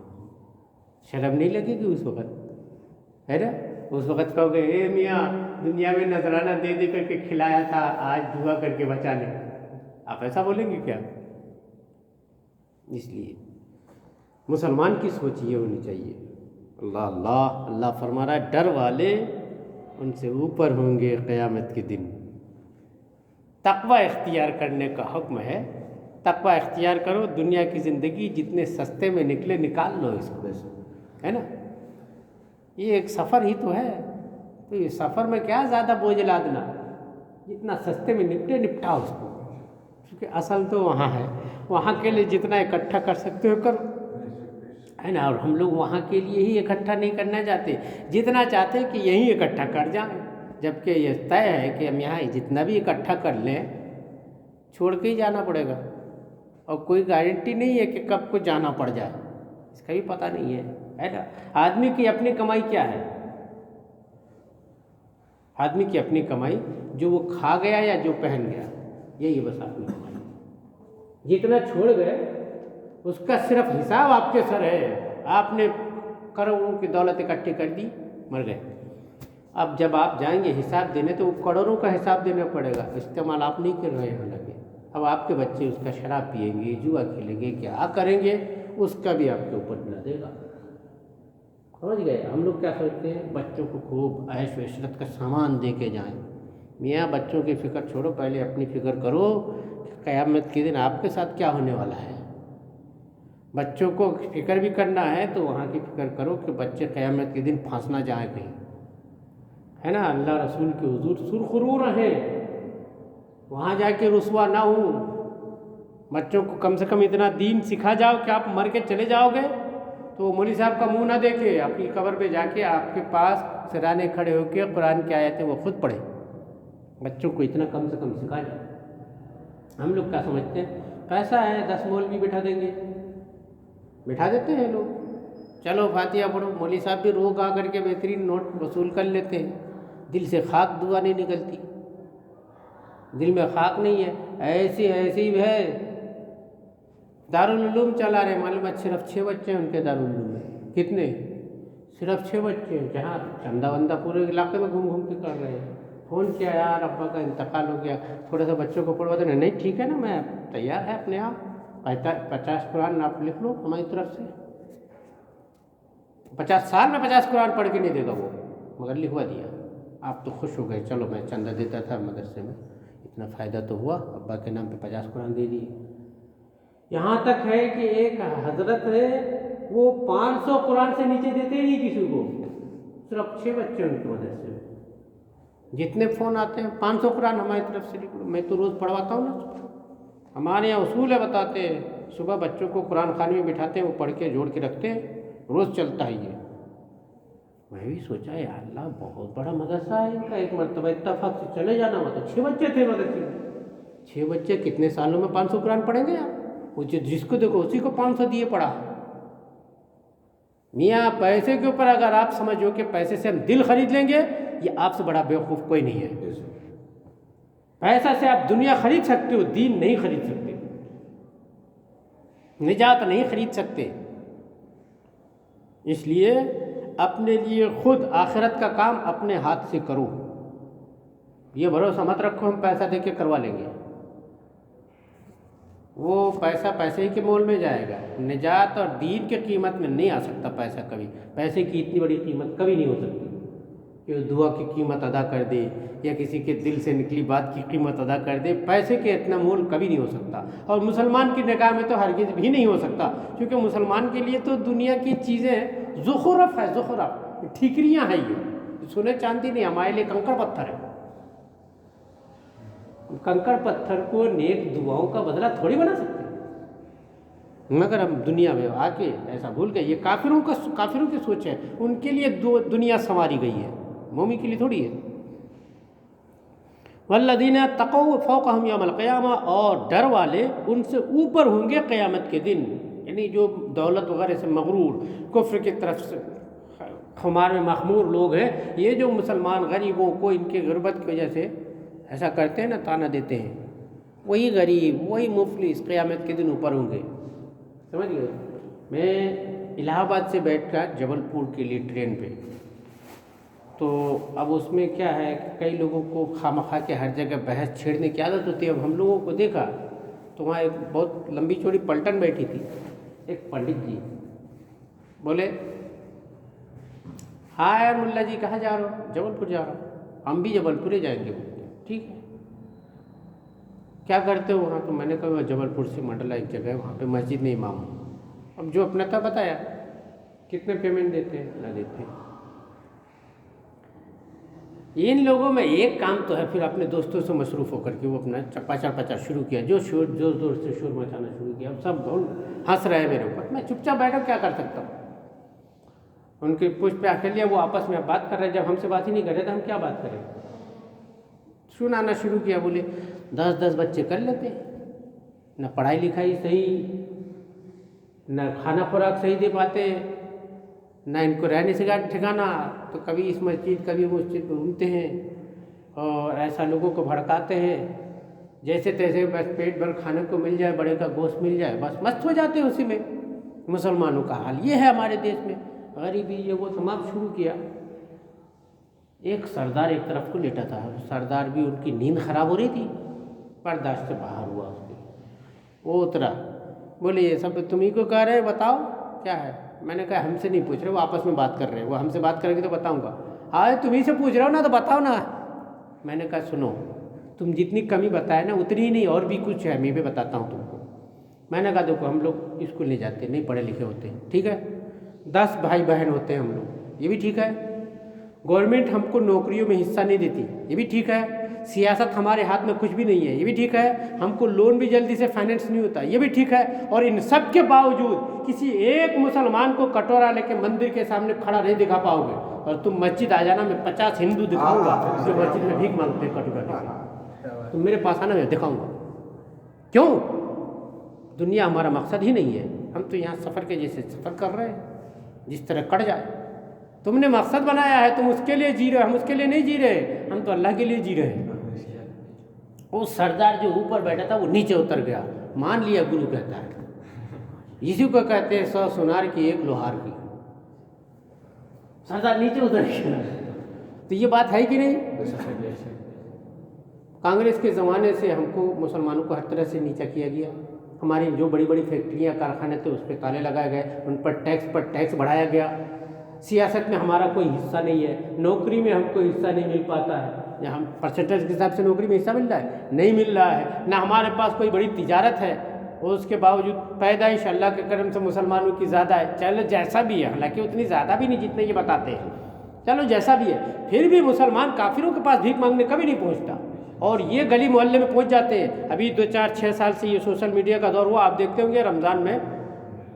A: شرم نہیں لگے گی اس وقت، ہے نا؟ اس وقت کہو گے اے میاں دنیا میں نذرانہ دے دے کر کے کھلایا تھا، آج دعا کر کے بچا لیں، آپ ایسا بولیں گے کیا؟ اس لیے مسلمان کی سوچ یہ ہونی چاہیے۔ اللہ اللہ اللہ فرما رہا ہے ڈر والے ان سے اوپر ہوں گے قیامت کے دن۔ تقوی اختیار کرنے کا حکم ہے، تقوی اختیار کرو، دنیا کی زندگی جتنے سستے میں نکلے نکال لو اس کو، ہے نا؟ یہ ایک سفر ہی تو ہے، تو یہ سفر میں کیا زیادہ بوجھ لادنا، جتنا سستے میں نپٹے نپٹاؤ اس کو، کیونکہ اصل تو وہاں ہے، وہاں کے لیے جتنا اکٹھا کر سکتے ہو کرو، ہے نا؟ اور ہم لوگ وہاں کے لیے ہی اکٹھا نہیں کرنا چاہتے، جتنا چاہتے کہ یہیں اکٹھا کر جائیں، جبکہ یہ طے ہے کہ ہم یہاں جتنا بھی اکٹھا کر لیں چھوڑ کے ہی جانا پڑے گا، اور کوئی گارنٹی نہیں ہے کہ کب کو جانا پڑ جائے، اس کا بھی پتہ نہیں ہے نا؟ آدمی کی اپنی کمائی کیا ہے؟ آدمی کی اپنی کمائی جو وہ کھا گیا یا جو پہن گیا، یہی بس اپنی کمائی، جتنا چھوڑ گئے اس کا صرف حساب آپ کے سر ہے۔ آپ نے کروڑوں کی دولت اکٹھی کر دی، مر گئے، اب جب آپ جائیں گے حساب دینے تو وہ کروڑوں کا حساب دینا پڑے گا، استعمال آپ نہیں کر رہے ہیں حالانکہ، اب آپ کے بچے اس کا شراب پئیں گے، جوا کھیلیں گے، کیا کریں گے، اس کا بھی آپ کے اوپر ملا دے گا۔ سمجھ گئے؟ ہم لوگ کیا سوچتے ہیں بچوں کو خوب عیش و عشرت کا سامان دے کے جائیں، میاں بچوں کی فکر چھوڑو، پہلے اپنی فکر کرو کہ قیامت کے دن آپ کے ساتھ کیا ہونے والا ہے۔ بچوں کو فکر بھی کرنا ہے تو وہاں کی فکر کرو کہ بچے قیامت کے دن پھنس نہ جائیں کہیں، ہے نا؟ اللہ رسول کے حضور سرخرو رہیں، وہاں جا کے رسوا نہ ہوں۔ بچوں کو کم سے کم اتنا دین سکھا جاؤ کہ آپ مر کے چلے جاؤ گے تو وہ مولوی صاحب کا منہ نہ دیکھے، اپنی قبر پہ جا کے آپ کے پاس سرانے کھڑے ہو کے قرآن کی آیتیں وہ خود پڑھے۔ بچوں کو اتنا کم سے کم سکھا جائے۔ ہم لوگ کیا سمجھتے ہیں پیسہ ہے 10 مولوی بٹھا دیں گے، بٹھا دیتے ہیں لوگ، چلو فاتحہ پڑھو، مولوی صاحب بھی روز آ کر کے بہترین نوٹ وصول کر لیتے ہیں، دل سے خاک دعا نہیں نکلتی، دل میں خاک نہیں ہے، ایسی ہے۔ دارالعلوم چلا رہے، معلوم ہے صرف 6 بچے ہیں ان کے دارالعلوم میں، کتنے؟ صرف 6 بچے ہیں، جہاں چندہ وندہ پورے علاقے میں گھوم گھوم کے کر رہے ہیں۔ فون کیا یار ابا کا انتقال ہو گیا، تھوڑا سا بچوں کو پڑھوا دینا، نہیں ٹھیک ہے نا، میں تیار ہے اپنے آپ، 50 قرآن آپ لکھ لو ہماری طرف سے، 50 سال میں 50 قرآن پڑھ کے نہیں دے گا وہ، مگر لکھوا دیا، آپ تو خوش ہو گئے، چلو میں چندہ دیتا تھا مدرسے میں، اتنا فائدہ تو ہوا، ابا کے نام پہ 50 قرآن دے دیے۔ یہاں تک ہے کہ ایک حضرت ہے وہ 500 قرآن سے نیچے دیتے ہی نہیں کسی کو، صرف 6 بچے ان کے مدرسے میں، جتنے فون آتے ہیں 500 قرآن ہماری طرف سے لکھ لو، میں تو روز پڑھواتا ہوں نا، ہمارے یہاں اصول ہے بتاتے ہیں، صبح بچوں کو قرآن خوانی میں بٹھاتے ہیں، وہ پڑھ کے جوڑ کے رکھتے ہیں، روز چلتا ہے یہ۔ میں بھی سوچا یا اللہ بہت بڑا مدرسہ ہے ان کا، ایک مرتبہ اتفاق سے چلے جانا ہوا تو 6 بچے تھے مدرسے میں، 6 بچے کتنے سالوں میں 500 قرآن پڑھیں گے آپ؟ وہ جس کو دیکھو اسی کو 500 دیے پڑھا۔ میاں پیسے کے اوپر اگر آپ سمجھو کہ پیسے سے ہم دل خرید لیں گے، یہ آپ سے بڑا بیوقوف کوئی نہیں ہے۔ پیسہ سے آپ دنیا خرید سکتے ہو، دین نہیں خرید سکتے، نجات نہیں خرید سکتے۔ اس لیے اپنے لیے خود آخرت کا کام اپنے ہاتھ سے کرو، یہ بھروسہ مت رکھو ہم پیسہ دے کے کروا لیں گے، وہ پیسہ پیسے ہی کے مول میں جائے گا، نجات اور دین کے قیمت میں نہیں آ سکتا پیسہ کبھی، پیسے کی اتنی بڑی قیمت کبھی نہیں ہو سکتی کہ وہ دعا کی قیمت ادا کر دے یا کسی کے دل سے نکلی بات کی قیمت ادا کر دے، پیسے کے اتنا مول کبھی نہیں ہو سکتا، اور مسلمان کی نگاہ میں تو ہرگز بھی نہیں ہو سکتا، کیونکہ مسلمان کے لیے تو دنیا کی چیزیں زخرف ہے، زخرف ٹھیکریاں ہیں، یہ سونے چاندی نہیں، ہمارے لیے کنکر پتھر ہے، کنکر پتھر کو نیک دعاؤں کا بدلہ تھوڑی بنا سکتے، مگر ہم دنیا میں آ کے ایسا بھول گئے، یہ کافروں کی سوچ ہے، ان کے لیے دنیا سنواری گئی ہے، مومن کے لیے تھوڑی ہے۔ والذین تقوا فوقہم یوم القیامہ، اور ڈر والے ان سے اوپر ہوں گے قیامت کے دن، یعنی جو دولت وغیرہ سے مغرور، کفر کی طرف سے خمار میں مخمور لوگ ہیں، یہ جو مسلمان غریبوں کو ان کے غربت کی وجہ سے ایسا کرتے ہیں نا، تانا دیتے ہیں، وہی غریب وہی مفلس قیامت کے دن اوپر ہوں گے، سمجھ گئے؟ میں الہ آباد سے بیٹھ کر جبل پور کے لیے ٹرین پہ، تو اب اس میں کیا ہے کہ کئی لوگوں کو خواہ کے ہر جگہ بحث چھیڑنے کی عادت ہوتی ہے، اب ہم لوگوں کو دیکھا تو وہاں ایک بہت لمبی چوڑی پلٹن بیٹھی تھی، ایک پنڈت جی بولے ہاں یار ملا جی کہاں جا رہا ہو؟ جبل پور جا رہا ہوں، ہم بھی جبل پور ہی جائیں گے، ٹھیک ہے کیا کرتے ہو وہاں؟ تو میں نے کہا جبل پور سے منڈلا ایک جگہ ہے وہاں پہ مسجد میں امام ہوں، اب جو اپنا تھا بتایا، کتنے پیمنٹ دیتے ہیں؟ نہ دیتے ہیں۔ ان لوگوں میں ایک کام تو ہے، پھر اپنے دوستوں سے مصروف ہو کر کے وہ اپنا چپا شروع کیا، جو زور زور سے شور مچانا شروع کیا، اب سب ہنس رہے ہیں میرے اوپر، میں چپ چاپ بیٹھا کیا کر سکتا ہوں؟ ان کی پوچھ پہ آ لیا، وہ آپس میں بات کر رہے ہیں، جب ہم سے بات ہی نہیں کر رہے تو ہم کیا بات کریں؟ سنانا شروع کیا، بولے 10 بچے کر لیتے ہیں، نہ پڑھائی لکھائی صحیح، نہ کھانا خوراک صحیح دے پاتے، نہ ان کو رہنے سے ٹھکانا، تو کبھی اس مسجد کبھی وہ مسجد پہ گھومتے ہیں، اور ایسا لوگوں کو بھڑکاتے ہیں، جیسے تیسے بس پیٹ بھر کھانے کو مل جائے، بڑے کا گوشت مل جائے، بس مست ہو جاتے ہیں اسی میں۔ مسلمانوں کا حال یہ ہے ہمارے دیش میں، غریبی یہ وہ تمام شروع کیا۔ ایک سردار ایک طرف کو لیٹا تھا، سردار بھی ان کی نیند خراب ہو رہی تھی، برداشت سے باہر ہوا اس کے، وہ اترا، بولے یہ سب تم ہی کو کہہ رہے بتاؤ کیا ہے؟ میں نے کہا ہم سے نہیں پوچھ رہے، وہ آپس میں بات کر رہے ہیں، وہ ہم سے بات کریں گے تو بتاؤں گا، ہاں تمہیں سے پوچھ رہا ہو نا تو بتاؤ نا۔ میں نے کہا سنو، تم جتنی کمی بتائے نا اتنی ہی نہیں، اور بھی کچھ ہے، میں بھی بتاتا ہوں تم کو۔ میں نے کہا دیکھو ہم لوگ اسکول نہیں جاتے، نہیں پڑھے لکھے ہوتے ہیں، ٹھیک ہے، 10 بھائی بہن ہوتے ہیں ہم لوگ، یہ بھی ٹھیک ہے، گورنمنٹ ہم کو نوکریوں میں حصہ نہیں دیتی، یہ بھی ٹھیک ہے، سیاست ہمارے ہاتھ میں کچھ بھی نہیں ہے، یہ بھی ٹھیک ہے، ہم کو لون بھی جلدی سے فائننس نہیں ہوتا، یہ بھی ٹھیک ہے، اور ان سب کے باوجود کسی ایک مسلمان کو کٹورا لے کے مندر کے سامنے کھڑا نہیں دکھا پاؤ گے، اور تم مسجد آ جانا، میں 50 ہندو دکھاؤں گا جو مسجد میں بھیک مانگتے ہیں کٹورا لے کے، تم میرے پاس آنا میں دکھاؤں گا، کیوں؟ دنیا ہمارا مقصد ہی نہیں ہے، ہم تو یہاں سفر کے جیسے سفر کر رہے ہیں جس طرح کٹ جائے۔ تم نے مقصد بنایا ہے، تم اس کے لیے جی رہے، ہم اس کے لیے نہیں جی رہے، ہم تو اللہ کے لیے جی رہے ہیں۔ وہ سردار جو اوپر بیٹھا تھا وہ نیچے اتر گیا، مان لیا گرو کہتا ہے۔ اسی کو کہتے ہیں 100 سونار کی 1 لوہار کی۔ سردار نیچے اتر گیا، تو یہ بات ہے کہ نہیں؟ کانگریس کے زمانے سے ہم کو مسلمانوں کو ہر طرح سے نیچا کیا گیا۔ ہماری جو بڑی بڑی فیکٹریاں کارخانے تھے اس پہ تالے لگائے گئے، ان پر ٹیکس بڑھایا گیا۔ سیاست میں ہمارا کوئی حصہ نہیں ہے، نوکری میں ہم کو حصہ نہیں مل پاتا ہے، ہم پرسنٹیج کے حساب سے نوکری میں حصہ مل رہا ہے؟ نہیں مل رہا ہے۔ نہ ہمارے پاس کوئی بڑی تجارت ہے، اور اس کے باوجود پیدائش اللہ کے کرم سے مسلمانوں کی زیادہ ہے، چلو جیسا بھی ہے، حالانکہ اتنی زیادہ بھی نہیں جتنے یہ بتاتے ہیں، چلو جیسا بھی ہے، پھر بھی مسلمان کافروں کے پاس بھیک مانگنے کبھی نہیں پہنچتا، اور یہ گلی محلے میں پہنچ جاتے ہیں۔ ابھی 2-4-6 سال سے یہ سوشل میڈیا کا دور ہوا، آپ دیکھتے ہوں گے رمضان میں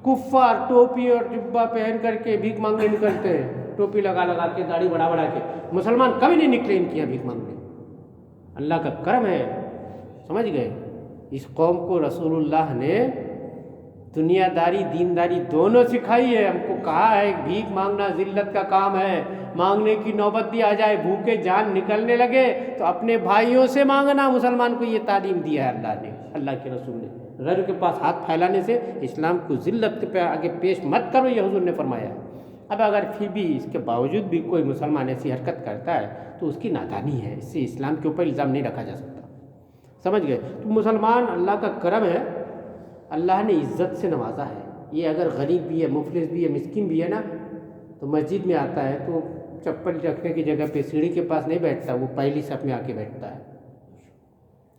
A: کفار ٹوپی اور جبہ پہن کر کے بھیک مانگنے نکلتے ہیں، ٹوپی لگا کے، داڑھی بڑھا کے۔ مسلمان کبھی نہیں نکلے ان کی بھیک مانگنے۔ اللہ کا کرم ہے، سمجھ گئے؟ اس قوم کو رسول اللہ نے دنیا داری دینداری دونوں سکھائی ہے۔ ہم کو کہا ہے بھیک مانگنا ذلت کا کام ہے، مانگنے کی نوبت بھی آ جائے، بھوکے جان نکلنے لگے تو اپنے بھائیوں سے مانگنا، مسلمان کو یہ تعلیم دیا ہے اللہ نے، اللہ کے رسول نے۔ غیر کے پاس ہاتھ پھیلانے سے اسلام کو ذلت کے آگے پیش مت کرو، یہ حضور نے فرمایا۔ اب اگر پھر بھی اس کے باوجود بھی کوئی مسلمان ایسی حرکت کرتا ہے تو اس کی نادانی ہے، اس سے اسلام کے اوپر الزام نہیں رکھا جا سکتا، سمجھ گئے؟ تو مسلمان اللہ کا کرم ہے، اللہ نے عزت سے نوازا ہے۔ یہ اگر غریب بھی ہے، مفلس بھی ہے، مسکین بھی ہے نا، تو مسجد میں آتا ہے تو چپل رکھنے کی جگہ پہ سیڑھی کے پاس نہیں بیٹھتا، وہ پہلی صف میں آ کے بیٹھتا ہے۔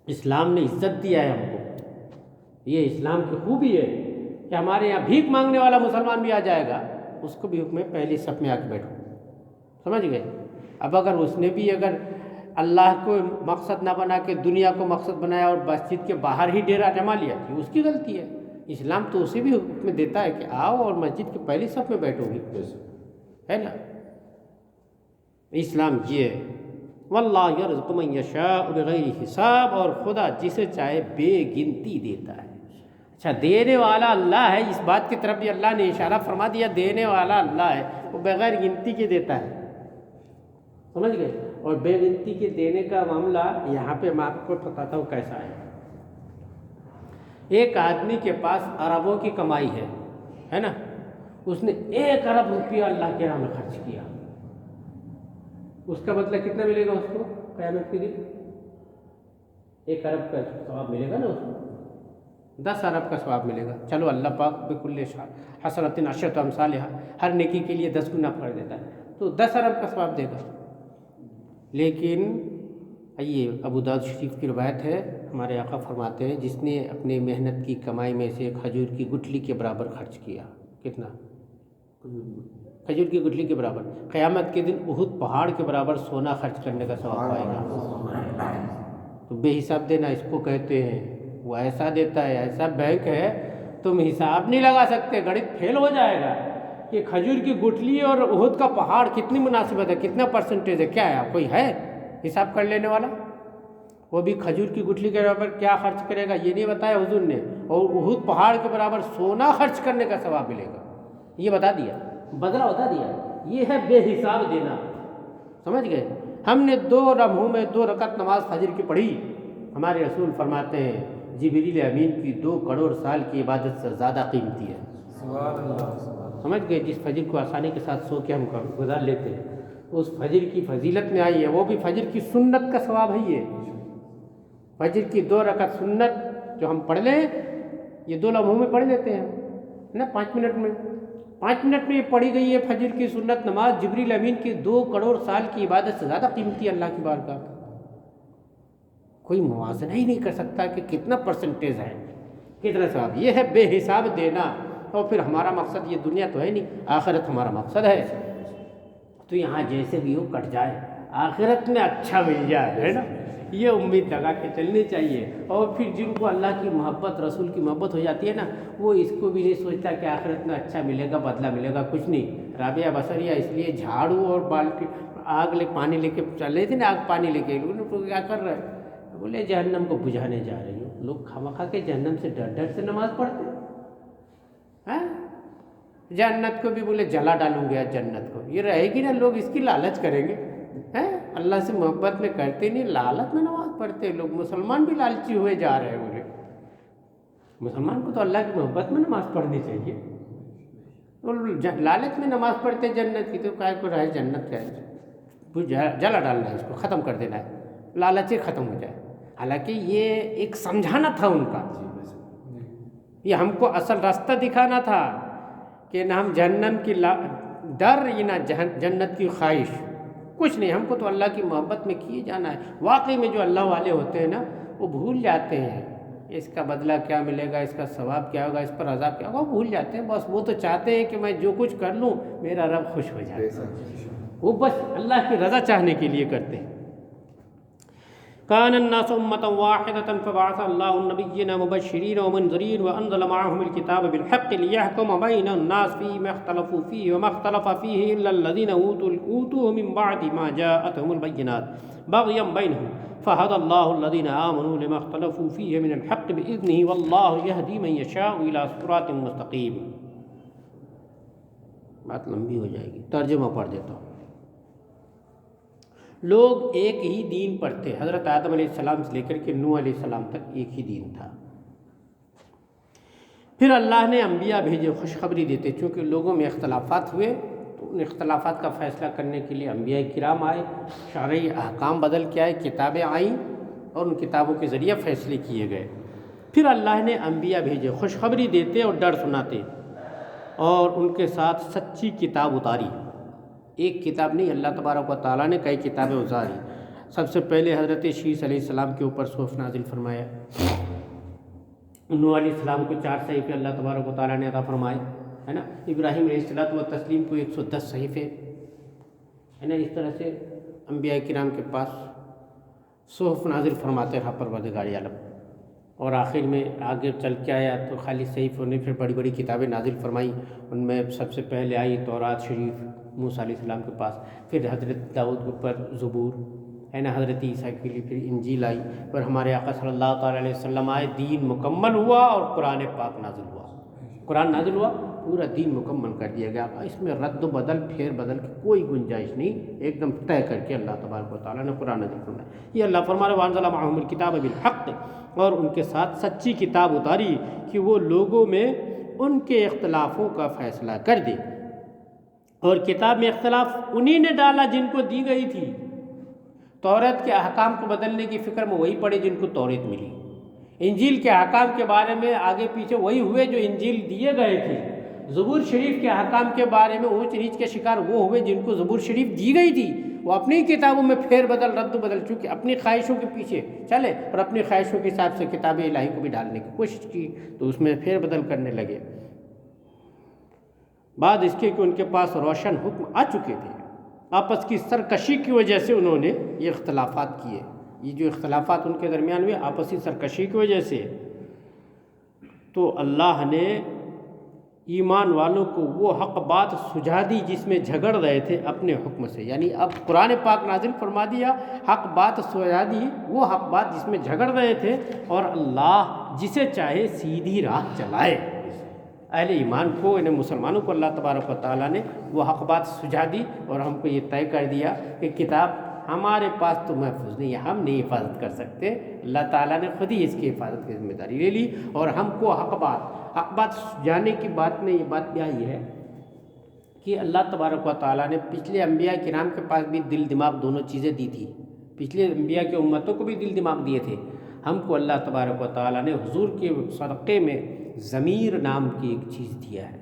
A: اسلام نے عزت دیا ہے ہم کو، یہ اسلام کی خوبی ہے کہ ہمارے یہاں بھیک مانگنے والا مسلمان بھی آ جائے گا، اس کو بھی حکم ہے پہلی صف میں آ کے بیٹھو، سمجھ گئے؟ اب اگر اس نے بھی اگر اللہ کو مقصد نہ بنا کے دنیا کو مقصد بنایا اور مسجد کے باہر ہی ڈیرا جما لیا تو اس کی غلطی ہے۔ اسلام تو اسے بھی حکم دیتا ہے کہ آؤ اور مسجد کی پہلی صف میں بیٹھو گی، ہے نا؟ اسلام یہ ہے، واللہ یرزق من یشاء بغیر حساب، اور خدا جسے چاہے بے گنتی دیتا ہے۔ اچھا، دینے والا اللہ ہے، اس بات کی طرف بھی اللہ نے اشارہ فرما دیا، دینے والا اللہ ہے، وہ بغیر گنتی کے دیتا ہے، سمجھ گئے؟ اور بے گنتی کے دینے کا معاملہ یہاں پہ میں آپ کو بتاتا ہوں کیسا ہے۔ ایک آدمی کے پاس اربوں کی کمائی ہے نا، اس نے 1 ارب روپیہ اللہ کے راہ میں خرچ کیا، اس کا بدلہ کتنا ملے گا اس کو قیامت کے دن؟ 1 ارب کا ثواب ملے گا نا اس کو، 10 ارب کا ثواب ملے گا۔ چلو اللہ پاک بکل حسنۃ عشرۃ امثالھا، ہر نیکی کے لیے 10 گنا کر دیتا ہے، تو 10 ارب کا ثواب دے گا۔ لیکن یہ ابو داؤد شریف کی روایت ہے، ہمارے آقا فرماتے ہیں جس نے اپنے محنت کی کمائی میں سے کھجور کی گٹھلی کے برابر خرچ کیا، کتنا؟ کھجور کی گٹھلی کے برابر، قیامت کے دن احد پہاڑ کے برابر سونا خرچ کرنے کا ثواب پائے گا۔ تو بے حساب دینا اس کو کہتے ہیں، وہ ایسا دیتا ہے، ایسا بینک ہے تم حساب نہیں لگا سکتے، گڑت فیل ہو جائے گا کہ کھجور کی گٹھلی اور احد کا پہاڑ کتنی مناسبت ہے، کتنا پرسنٹیج ہے، کیا ہے، کوئی ہے حساب کر لینے والا؟ وہ بھی کھجور کی گٹھلی کے برابر کیا خرچ کرے گا یہ نہیں بتایا حضور نے، اور احد پہاڑ کے برابر سونا خرچ کرنے کا ثواب ملے گا، یہ بتا دیا، بدلہ بتا دیا۔ یہ ہے بے حساب دینا، سمجھ گئے؟ ہم نے 2 لمحوں میں 2 رکعت نماز فجر کی پڑھی، ہمارے رسول فرماتے ہیں جبریل امین کی 2 کروڑ سال کی عبادت سے زیادہ قیمتی ہے، سبحان اللہ، سمجھ گئے؟ جس فجر کو آسانی کے ساتھ سو کے ہم گزار لیتے ہیں، اس فجر کی فضیلت میں آئی ہے، وہ بھی فجر کی سنت کا ثواب ہے۔ یہ فجر کی 2 رکعت سنت جو ہم پڑھ لیں، یہ 2 لمحوں میں پڑھ لیتے ہیں نا، 5 منٹ میں، 5 منٹ میں یہ پڑھی گئی ہے فجر کی سنت نماز، جبریل امین کی 2 کروڑ سال کی عبادت سے زیادہ قیمتی ہے اللہ کی بارگاہ میں۔ کوئی موازنہ ہی نہیں کر سکتا کہ کتنا پرسنٹیج ہے، کتنا ثواب۔ یہ ہے بے حساب دینا، اور پھر ہمارا مقصد یہ دنیا تو ہے نہیں، آخرت ہمارا مقصد ہے، تو یہاں جیسے بھی ہو کٹ جائے، آخرت میں اچھا مل جائے، ہے نا، یہ امید لگا کے چلنی چاہیے۔ اور پھر جن کو اللہ کی محبت، رسول کی محبت ہو جاتی ہے نا، وہ اس کو بھی نہیں سوچتا کہ آخرت میں اچھا ملے گا، بدلہ ملے گا، کچھ نہیں۔ رابعہ بصریہ اس لیے جھاڑو اور بالٹی پانی لے کے چل رہی تھی نا، آگ پانی لے کے، کیا کر رہے ہیں؟ بولے جہنم کو بجھانے جا رہی ہوں، لوگ خامخواہ کے جہنم سے ڈر ڈر سے نماز پڑھتے ہیں. جنت کو بھی بولے جلا ڈالوں گے جنت کو، یہ رہے گی نا، لوگ اس کی لالچ کریں گے. اللہ سے محبت میں کرتے نہیں، لالچ میں نماز پڑھتے لوگ. مسلمان بھی لالچی ہوئے جا رہے ہیں. بولے مسلمان کو تو اللہ کی محبت میں نماز پڑھنی چاہیے. تو لالچ میں نماز پڑھتے جنت کی، تو کائے کو رہے جنت کا ہے، جلا ڈالنا ہے، اس کو ختم کر دینا ہے، لالچ ہی ختم ہو جائے. حالانکہ یہ ایک سمجھانا تھا ان کا، یہ ہم کو اصل راستہ دکھانا تھا کہ نہ ہم جہنم کی ڈر، یہ نہ جنت کی خواہش، کچھ نہیں. ہم کو تو اللہ کی محبت میں کیے جانا ہے. واقعی میں جو اللہ والے ہوتے ہیں نا، وہ بھول جاتے ہیں اس کا بدلہ کیا ملے گا، اس کا ثواب کیا ہوگا، اس پر عذاب کیا ہوگا، وہ بھول جاتے ہیں. بس وہ تو چاہتے ہیں کہ میں جو کچھ کر لوں میرا رب خوش ہو جائے. وہ بس اللہ کی رضا چاہنے کے لیے کرتے ہیں. كان الناس أمة واحدة فبعث الله النبيين مبشرين ومنذرين وأنزل معهم الكتاب بالحق ليحكم بين الناس فيما اختلفوا فيه وما اختلف فيه إلا الذين أوتوه من بعد ما جاءتهم البينات بغيا بينهم فهدى الله الذين آمنوا لما اختلفوا فيه من الحق بإذنه والله يهدي من يشاء إلى صراط مستقيم. بات لمبی ہو جائے گی، ترجمہ پڑھ دیتا ہوں. لوگ ایک ہی دین پر تھے. حضرت آدم علیہ السلام سے لے کر کے نوح علیہ السلام تک ایک ہی دین تھا. پھر اللہ نے انبیاء بھیجے خوشخبری دیتے. چونکہ لوگوں میں اختلافات ہوئے تو ان اختلافات کا فیصلہ کرنے کے لیے انبیاء کرام آئے، شرعی احکام بدل کے آئے، کتابیں آئیں اور ان کتابوں کے ذریعے فیصلے کیے گئے. پھر اللہ نے انبیاء بھیجے خوشخبری دیتے اور ڈر سناتے، اور ان کے ساتھ سچی کتاب اتاری. ایک کتاب نہیں، اللہ تبارک و تعالیٰ نے کئی کتابیں اتاری. سب سے پہلے حضرت شیس علیہ السلام کے اوپر صحف نازل فرمایا. نوح علیہ السلام کو 4 صحیفے اللہ تبارک و تعالیٰ نے عطا فرمائے، ہے نا. ابراہیم علیہ الصلوۃ والتسلیم کو 110 صحیفے، ہے نا. اس طرح سے انبیاء کرام کے پاس صحف نازل فرماتے رہا پروردگار عالم. اور آخر میں آگے چل کے آیا تو خالی صحیفوں نے پھر بڑی بڑی کتابیں نازل فرمائیں. ان میں سب سے پہلے آئی تورات شریف موسیٰ علیہ السلام کے پاس، پھر حضرت داؤد کے اوپر زبور، ہے نا. حضرت عیسیٰ کے لیے پھر انجیل آئی، پھر ہمارے آقا صلی اللہ تعالیٰ علیہ وسلم آئے، دین مکمل ہوا اور قرآن پاک نازل ہوا. قرآن نازل ہوا، پورا دین مکمل کر دیا گیا. اس میں رد و بدل، پھیر بدل کی کوئی گنجائش نہیں، ایک دم طے کر کے اللہ تبارک و تعالیٰ نے قرآن نازل فرمایا. یہ اللہ فرما رہا ہے وَأَنزَلَ مَعَهُمُ الْكِتَابَ بِالْحَقِّ، اور ان کے ساتھ سچی کتاب اتاری کہ وہ لوگوں میں ان کے اختلافوں کا فیصلہ کر دے. اور کتاب میں اختلاف انہی نے ڈالا جن کو دی گئی تھی. توریت کے احکام کو بدلنے کی فکر میں وہی پڑے جن کو توریت ملی. انجیل کے احکام کے بارے میں آگے پیچھے وہی ہوئے جو انجیل دیے گئے تھے. زبور شریف کے احکام کے بارے میں اونچ نیچ کے شکار وہ ہوئے جن کو زبور شریف دی گئی تھی. وہ اپنی کتابوں میں پھیر بدل، رد و بدل، چونکہ اپنی خواہشوں کے پیچھے چلے اور اپنی خواہشوں کے حساب سے کتاب الہی کو بھی ڈالنے کی کوشش کی تو اس میں پھیر بدل کرنے لگے. بعد اس کے کہ ان کے پاس روشن حکم آ چکے تھے، آپس کی سرکشی کی وجہ سے انہوں نے یہ اختلافات کیے. یہ جو اختلافات ان کے درمیان ہوئے آپسی سرکشی کی وجہ سے، تو اللہ نے ایمان والوں کو وہ حق بات سجھا دی جس میں جھگڑ رہے تھے اپنے حکم سے. یعنی اب قرآن پاک نازل فرما دیا، حق بات سجھا دی، وہ حق بات جس میں جھگڑ رہے تھے، اور اللہ جسے چاہے سیدھی راہ چلائے. اہل ایمان کو، انہیں مسلمانوں کو اللہ تبارک و تعالیٰ نے وہ حق بات سجھا دی اور ہم کو یہ طے کر دیا کہ کتاب ہمارے پاس تو محفوظ نہیں ہے، ہم نہیں حفاظت کر سکتے. اللہ تعالیٰ نے خود ہی اس کی حفاظت کی ذمہ داری لے لی اور ہم کو حق بات سجانے کی بات میں یہ بات بھی آئی ہے کہ اللہ تبارک و تعالیٰ نے پچھلے انبیاء کرام کے پاس بھی دل دماغ دونوں چیزیں دی تھی. پچھلے انبیاء کے امتوں کو بھی دل دماغ دیے تھے. ہم کو اللہ تبارک و تعالیٰ نے حضور کے صدقے میں ضمیر نام کی ایک چیز دیا ہے،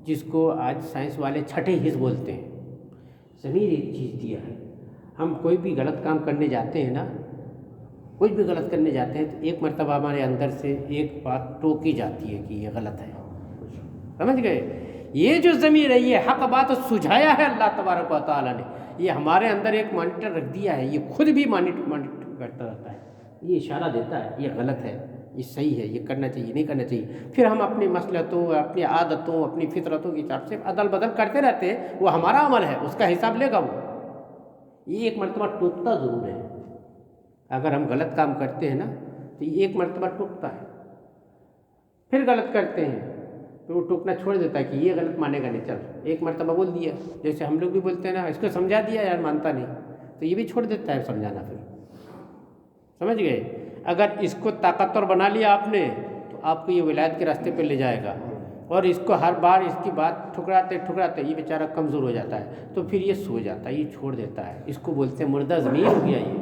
A: جس کو آج سائنس والے چھٹے حص بولتے ہیں. ضمیر ایک چیز دیا ہے. ہم کوئی بھی غلط کام کرنے جاتے ہیں نا، کچھ بھی غلط کرنے جاتے ہیں تو ایک مرتبہ ہمارے اندر سے ایک بات ٹوکی جاتی ہے کہ یہ غلط ہے. سمجھ گئے؟ یہ جو ضمیر ہے، یہ حق بات سجھایا ہے اللہ تبارک و تعالیٰ نے. یہ ہمارے اندر ایک مانیٹر رکھ دیا ہے، یہ خود بھی مانیٹر کرتا رہتا ہے. یہ اشارہ دیتا ہے یہ غلط ہے، یہ صحیح ہے، یہ کرنا چاہیے، نہیں کرنا چاہیے. پھر ہم اپنی مصلحتوں، اپنی عادتوں، اپنی فطرتوں کے حساب سے عدل بدل کرتے رہتے ہیں. وہ ہمارا عمل ہے، اس کا حساب لے گا وہ. یہ ایک مرتبہ ٹوکتا ضرور ہے. اگر ہم غلط کام کرتے ہیں نا تو یہ ایک مرتبہ ٹوکتا ہے، پھر غلط کرتے ہیں تو وہ ٹوکنا چھوڑ دیتا ہے کہ یہ غلط مانے گا نہیں، چل ایک مرتبہ بول دیا، جیسے ہم لوگ بھی بولتے ہیں نا، اس کو سمجھا دیا یار مانتا نہیں، تو یہ بھی چھوڑ دیتا ہے سمجھانا، پھر سمجھ گئے۔ اگر اس کو طاقتور بنا لیا آپ نے تو آپ کو یہ ولایت کے راستے پہ لے جائے گا، اور اس کو ہر بار اس کی بات ٹھکراتے ٹھکراتے یہ بیچارہ کمزور ہو جاتا ہے، تو پھر یہ سو جاتا ہے، یہ چھوڑ دیتا ہے، اس کو بولتے ہیں مردہ ضمیر ہو گیا، یہ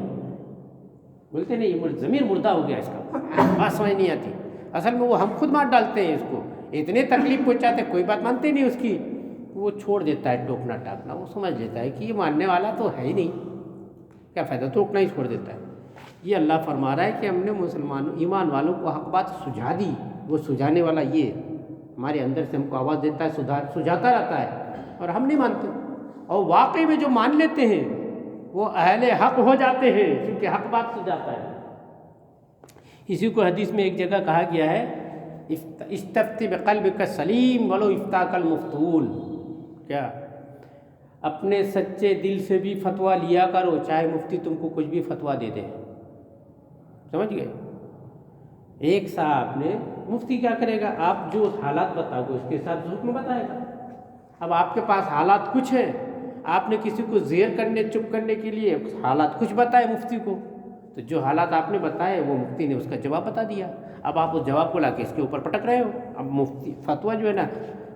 A: بولتے نہیں یہ ضمیر مردہ ہو گیا، اس کا بات سمجھ نہیں آتی، اصل میں وہ ہم خود مار ڈالتے ہیں اس کو، اتنے تکلیف پہنچاتے کوئی بات مانتے نہیں اس کی، وہ چھوڑ دیتا ہے ٹوکنا ٹاکنا، وہ سمجھ لیتا ہے کہ یہ ماننے والا تو ہے ہی نہیں، کیا فائدہ، ٹوکنا ہی چھوڑ دیتا ہے۔ یہ اللہ فرما رہا ہے کہ ہم نے مسلمانوں ایمان والوں کو حق بات سجھا دی، وہ سجھانے والا یہ ہمارے اندر سے ہم کو آواز دیتا ہے، سجھاتا رہتا ہے، اور ہم نہیں مانتے، اور واقعی میں جو مان لیتے ہیں وہ اہل حق ہو جاتے ہیں، کیونکہ حق بات سجھاتا ہے۔ اسی کو حدیث میں ایک جگہ کہا گیا ہے، استفتی بقلبک سلیم ولو افتاک المفتون، کیا اپنے سچے دل سے بھی فتویٰ لیا کرو، چاہے مفتی تم کو کچھ بھی فتویٰ دے دے، سمجھ گئے۔ ایک صاحب نے، مفتی کیا کرے گا، آپ جو حالات بتاؤ گے اس کے ساتھ حکم بتائے گا۔ اب آپ کے پاس حالات کچھ ہیں، آپ نے کسی کو زیر کرنے چپ کرنے کے لیے حالات کچھ بتائے مفتی کو، تو جو حالات آپ نے بتائے وہ مفتی نے اس کا جواب بتا دیا، اب آپ اس جواب کو لا کے اس کے اوپر پٹک رہے ہو۔ اب مفتی فتویٰ جو ہے نا،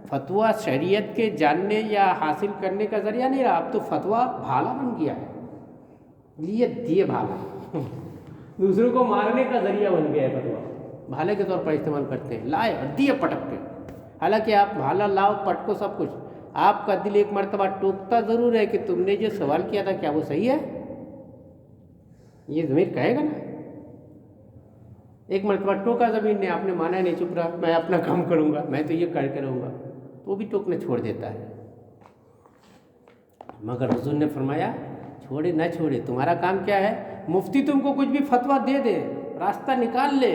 A: فتویٰ شریعت کے جاننے یا حاصل کرنے کا ذریعہ نہیں رہا، اب تو فتویٰ بھالا بن گیا ہے، لیے دیے بھالا، دوسروں کو مارنے کا ذریعہ بن گیا ہے فتویٰ، بھالے کے طور پر استعمال کرتے ہیں، لائے اور دیے پٹک کے، حالانکہ آپ بھالا لاؤ پٹکو سب کچھ، آپ کا دل ایک مرتبہ ٹوکتا ضرور ہے کہ تم نے جو سوال کیا تھا کیا وہ صحیح ہے، یہ ضمیر کہے گا نا، ایک مرتبہ ٹوکا زمین نے، آپ نے مانا نہیں، چپ رہا، میں اپنا کام کروں گا، میں تو یہ کر کے رہوں گا، تو وہ بھی ٹوکنا چھوڑ دیتا ہے۔ مگر حضور نے فرمایا چھوڑے نہ چھوڑے، تمہارا کام کیا ہے، مفتی تم کو کچھ بھی فتویٰ دے دے، راستہ نکال لے،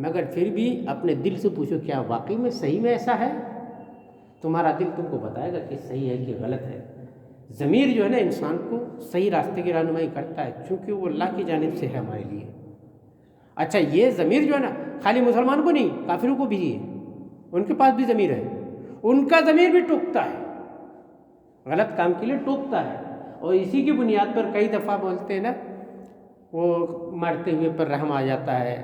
A: مگر پھر بھی اپنے دل سے پوچھو کیا واقعی میں صحیح میں ایسا ہے، تمہارا دل تم کو بتائے گا کہ صحیح ہے کہ غلط ہے۔ ضمیر جو ہے نا انسان کو صحیح راستے کی رہنمائی کرتا ہے، چونکہ وہ اللہ کی جانب سے ہے ہمارے لیے۔ اچھا یہ ضمیر جو ہے نا خالی مسلمان کو نہیں، کافروں کو بھی ہے، ان کے پاس بھی ضمیر ہے، ان کا ضمیر بھی ٹوکتا ہے، غلط کام کے لیے ٹوکتا ہے، اور اسی کی بنیاد پر کئی دفعہ بولتے ہیں نا، وہ مرتے ہوئے پر رحم آ جاتا ہے،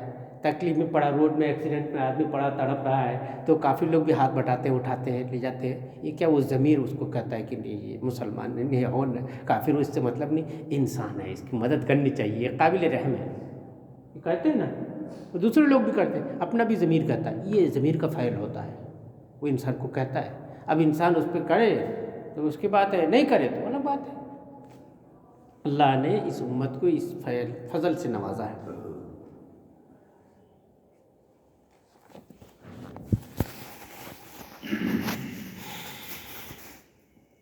A: تکلیف میں پڑا، روڈ میں ایکسیڈنٹ میں آدمی پڑا تڑپ رہا ہے، تو کافی لوگ بھی ہاتھ بٹاتے ہیں، اٹھاتے ہیں، لے جاتے ہیں، یہ کیا وہ ضمیر اس کو کہتا ہے کہ نہیں یہ مسلمان نہیں اور کافر، اس سے مطلب نہیں، انسان ہے، اس کی مدد کرنی چاہیے، قابل رحم ہے، یہ کہتے ہیں نا، دوسرے لوگ بھی کرتے ہیں، اپنا بھی ضمیر کہتا ہے، یہ ضمیر کا فعل ہوتا ہے، وہ انسان کو کہتا ہے، اب انسان اس پہ کرے تو اس کی بات ہے، نہیں کرے تو الگ بات ہے۔ اللہ نے اس امت کو اس فضل سے نوازا ہے۔